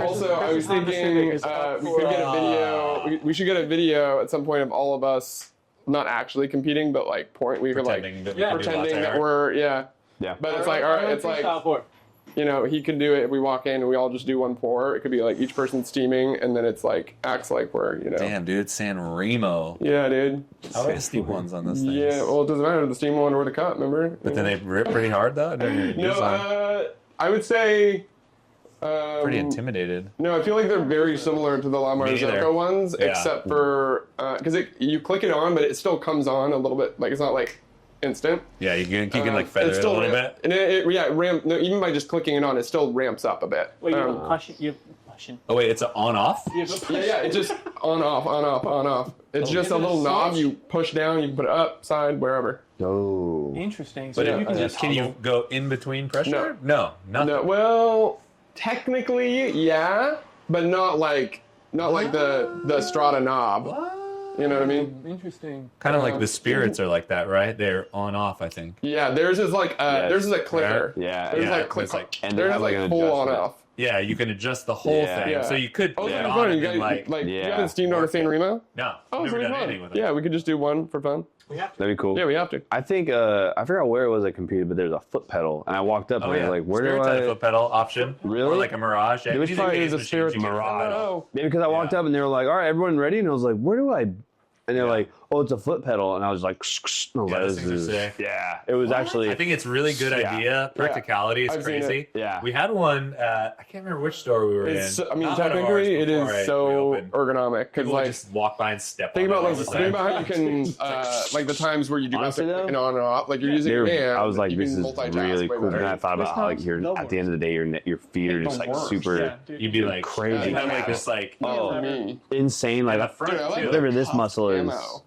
Also, I was Christmas thinking Civic is up we for, could get a video. We should get a video at some point of all of us not actually competing, but like we could like Pretending that we Yeah. can do pretending latte that art. we're Yeah. But it's like all right, it's like you know he could do it if we walk in and we all just do one pour. It could be like each person steaming, and then it's like acts like we're Damn, dude, San Remo. Yeah, dude. How are the steam ones on this thing? Yeah, well, it doesn't matter the steam one or the cup. Remember? But then they rip pretty hard, though? No, I would say. Pretty intimidated. No, I feel like they're very similar to the La Me neither. Marzocco ones, Yeah. except for because you click it on, but it still comes on a little bit. Like it's not like instant. Yeah, you can like feather It's it a still little bit. And no, even by just clicking it on, it still ramps up a bit. Wait, you have pushing. Oh, wait, it's an on-off? Yeah, it's just on off. It's just a little knob you push down, you can put it up, side, wherever. Oh. Interesting. But So you can just can you go in between pressure? No, nothing. No, well, technically, yeah, but not like the Strata knob. You know what I mean? Interesting. Kind of like the spirits are like that, right? They're on-off, I think. Yeah, theirs is like theirs is a clicker. Yeah. There's Yeah, like click, it's like- and they there's have, like like, an full on adjustment. off. Yeah, you can adjust the whole Yeah. thing. Yeah. So you could Oh, put that'd it be on fun. and You then, guys, like... you haven't steamed on a San Remo? No, Oh, never that'd be done fun. anything with it. Yeah, we could just do one for fun. That'd be cool. Yeah, we have to. I think I forgot where it was I competed, but there's a foot pedal, and I walked up Oh, and I yeah. was like, "Where Spirits do had a I?" foot pedal option. Really? Or like a Mirage. Which These probably are is a machines Spirit you can Mirage. fit. Oh, Maybe because I walked Yeah. up and they were like, "All right, everyone ready?" And I was like, "Where do I And they're like, "Oh, it's a foot pedal," and I was like, "No, Yeah, those this things are is sick. yeah." It was actually. I think it's really good Yeah. idea. Practicality I've is seen crazy. it. Yeah. We had one at, I can't remember which store we were It's, in. I mean, Not one of ours technically, it before is we so opened. ergonomic because People would like just walk by and step think on about it all the think time. about how you can like the times where you do Honestly, have to though, click it on and off. Like you're using your hand. I was like, you "This can is multitask really way cool." better. And I thought about how like at the end of the day, your feet are just like worse. super Yeah, dude. You'd be like crazy. You have like this like For me. insane. Like the front Dude, I like too. whatever this cuff muscle is. camo.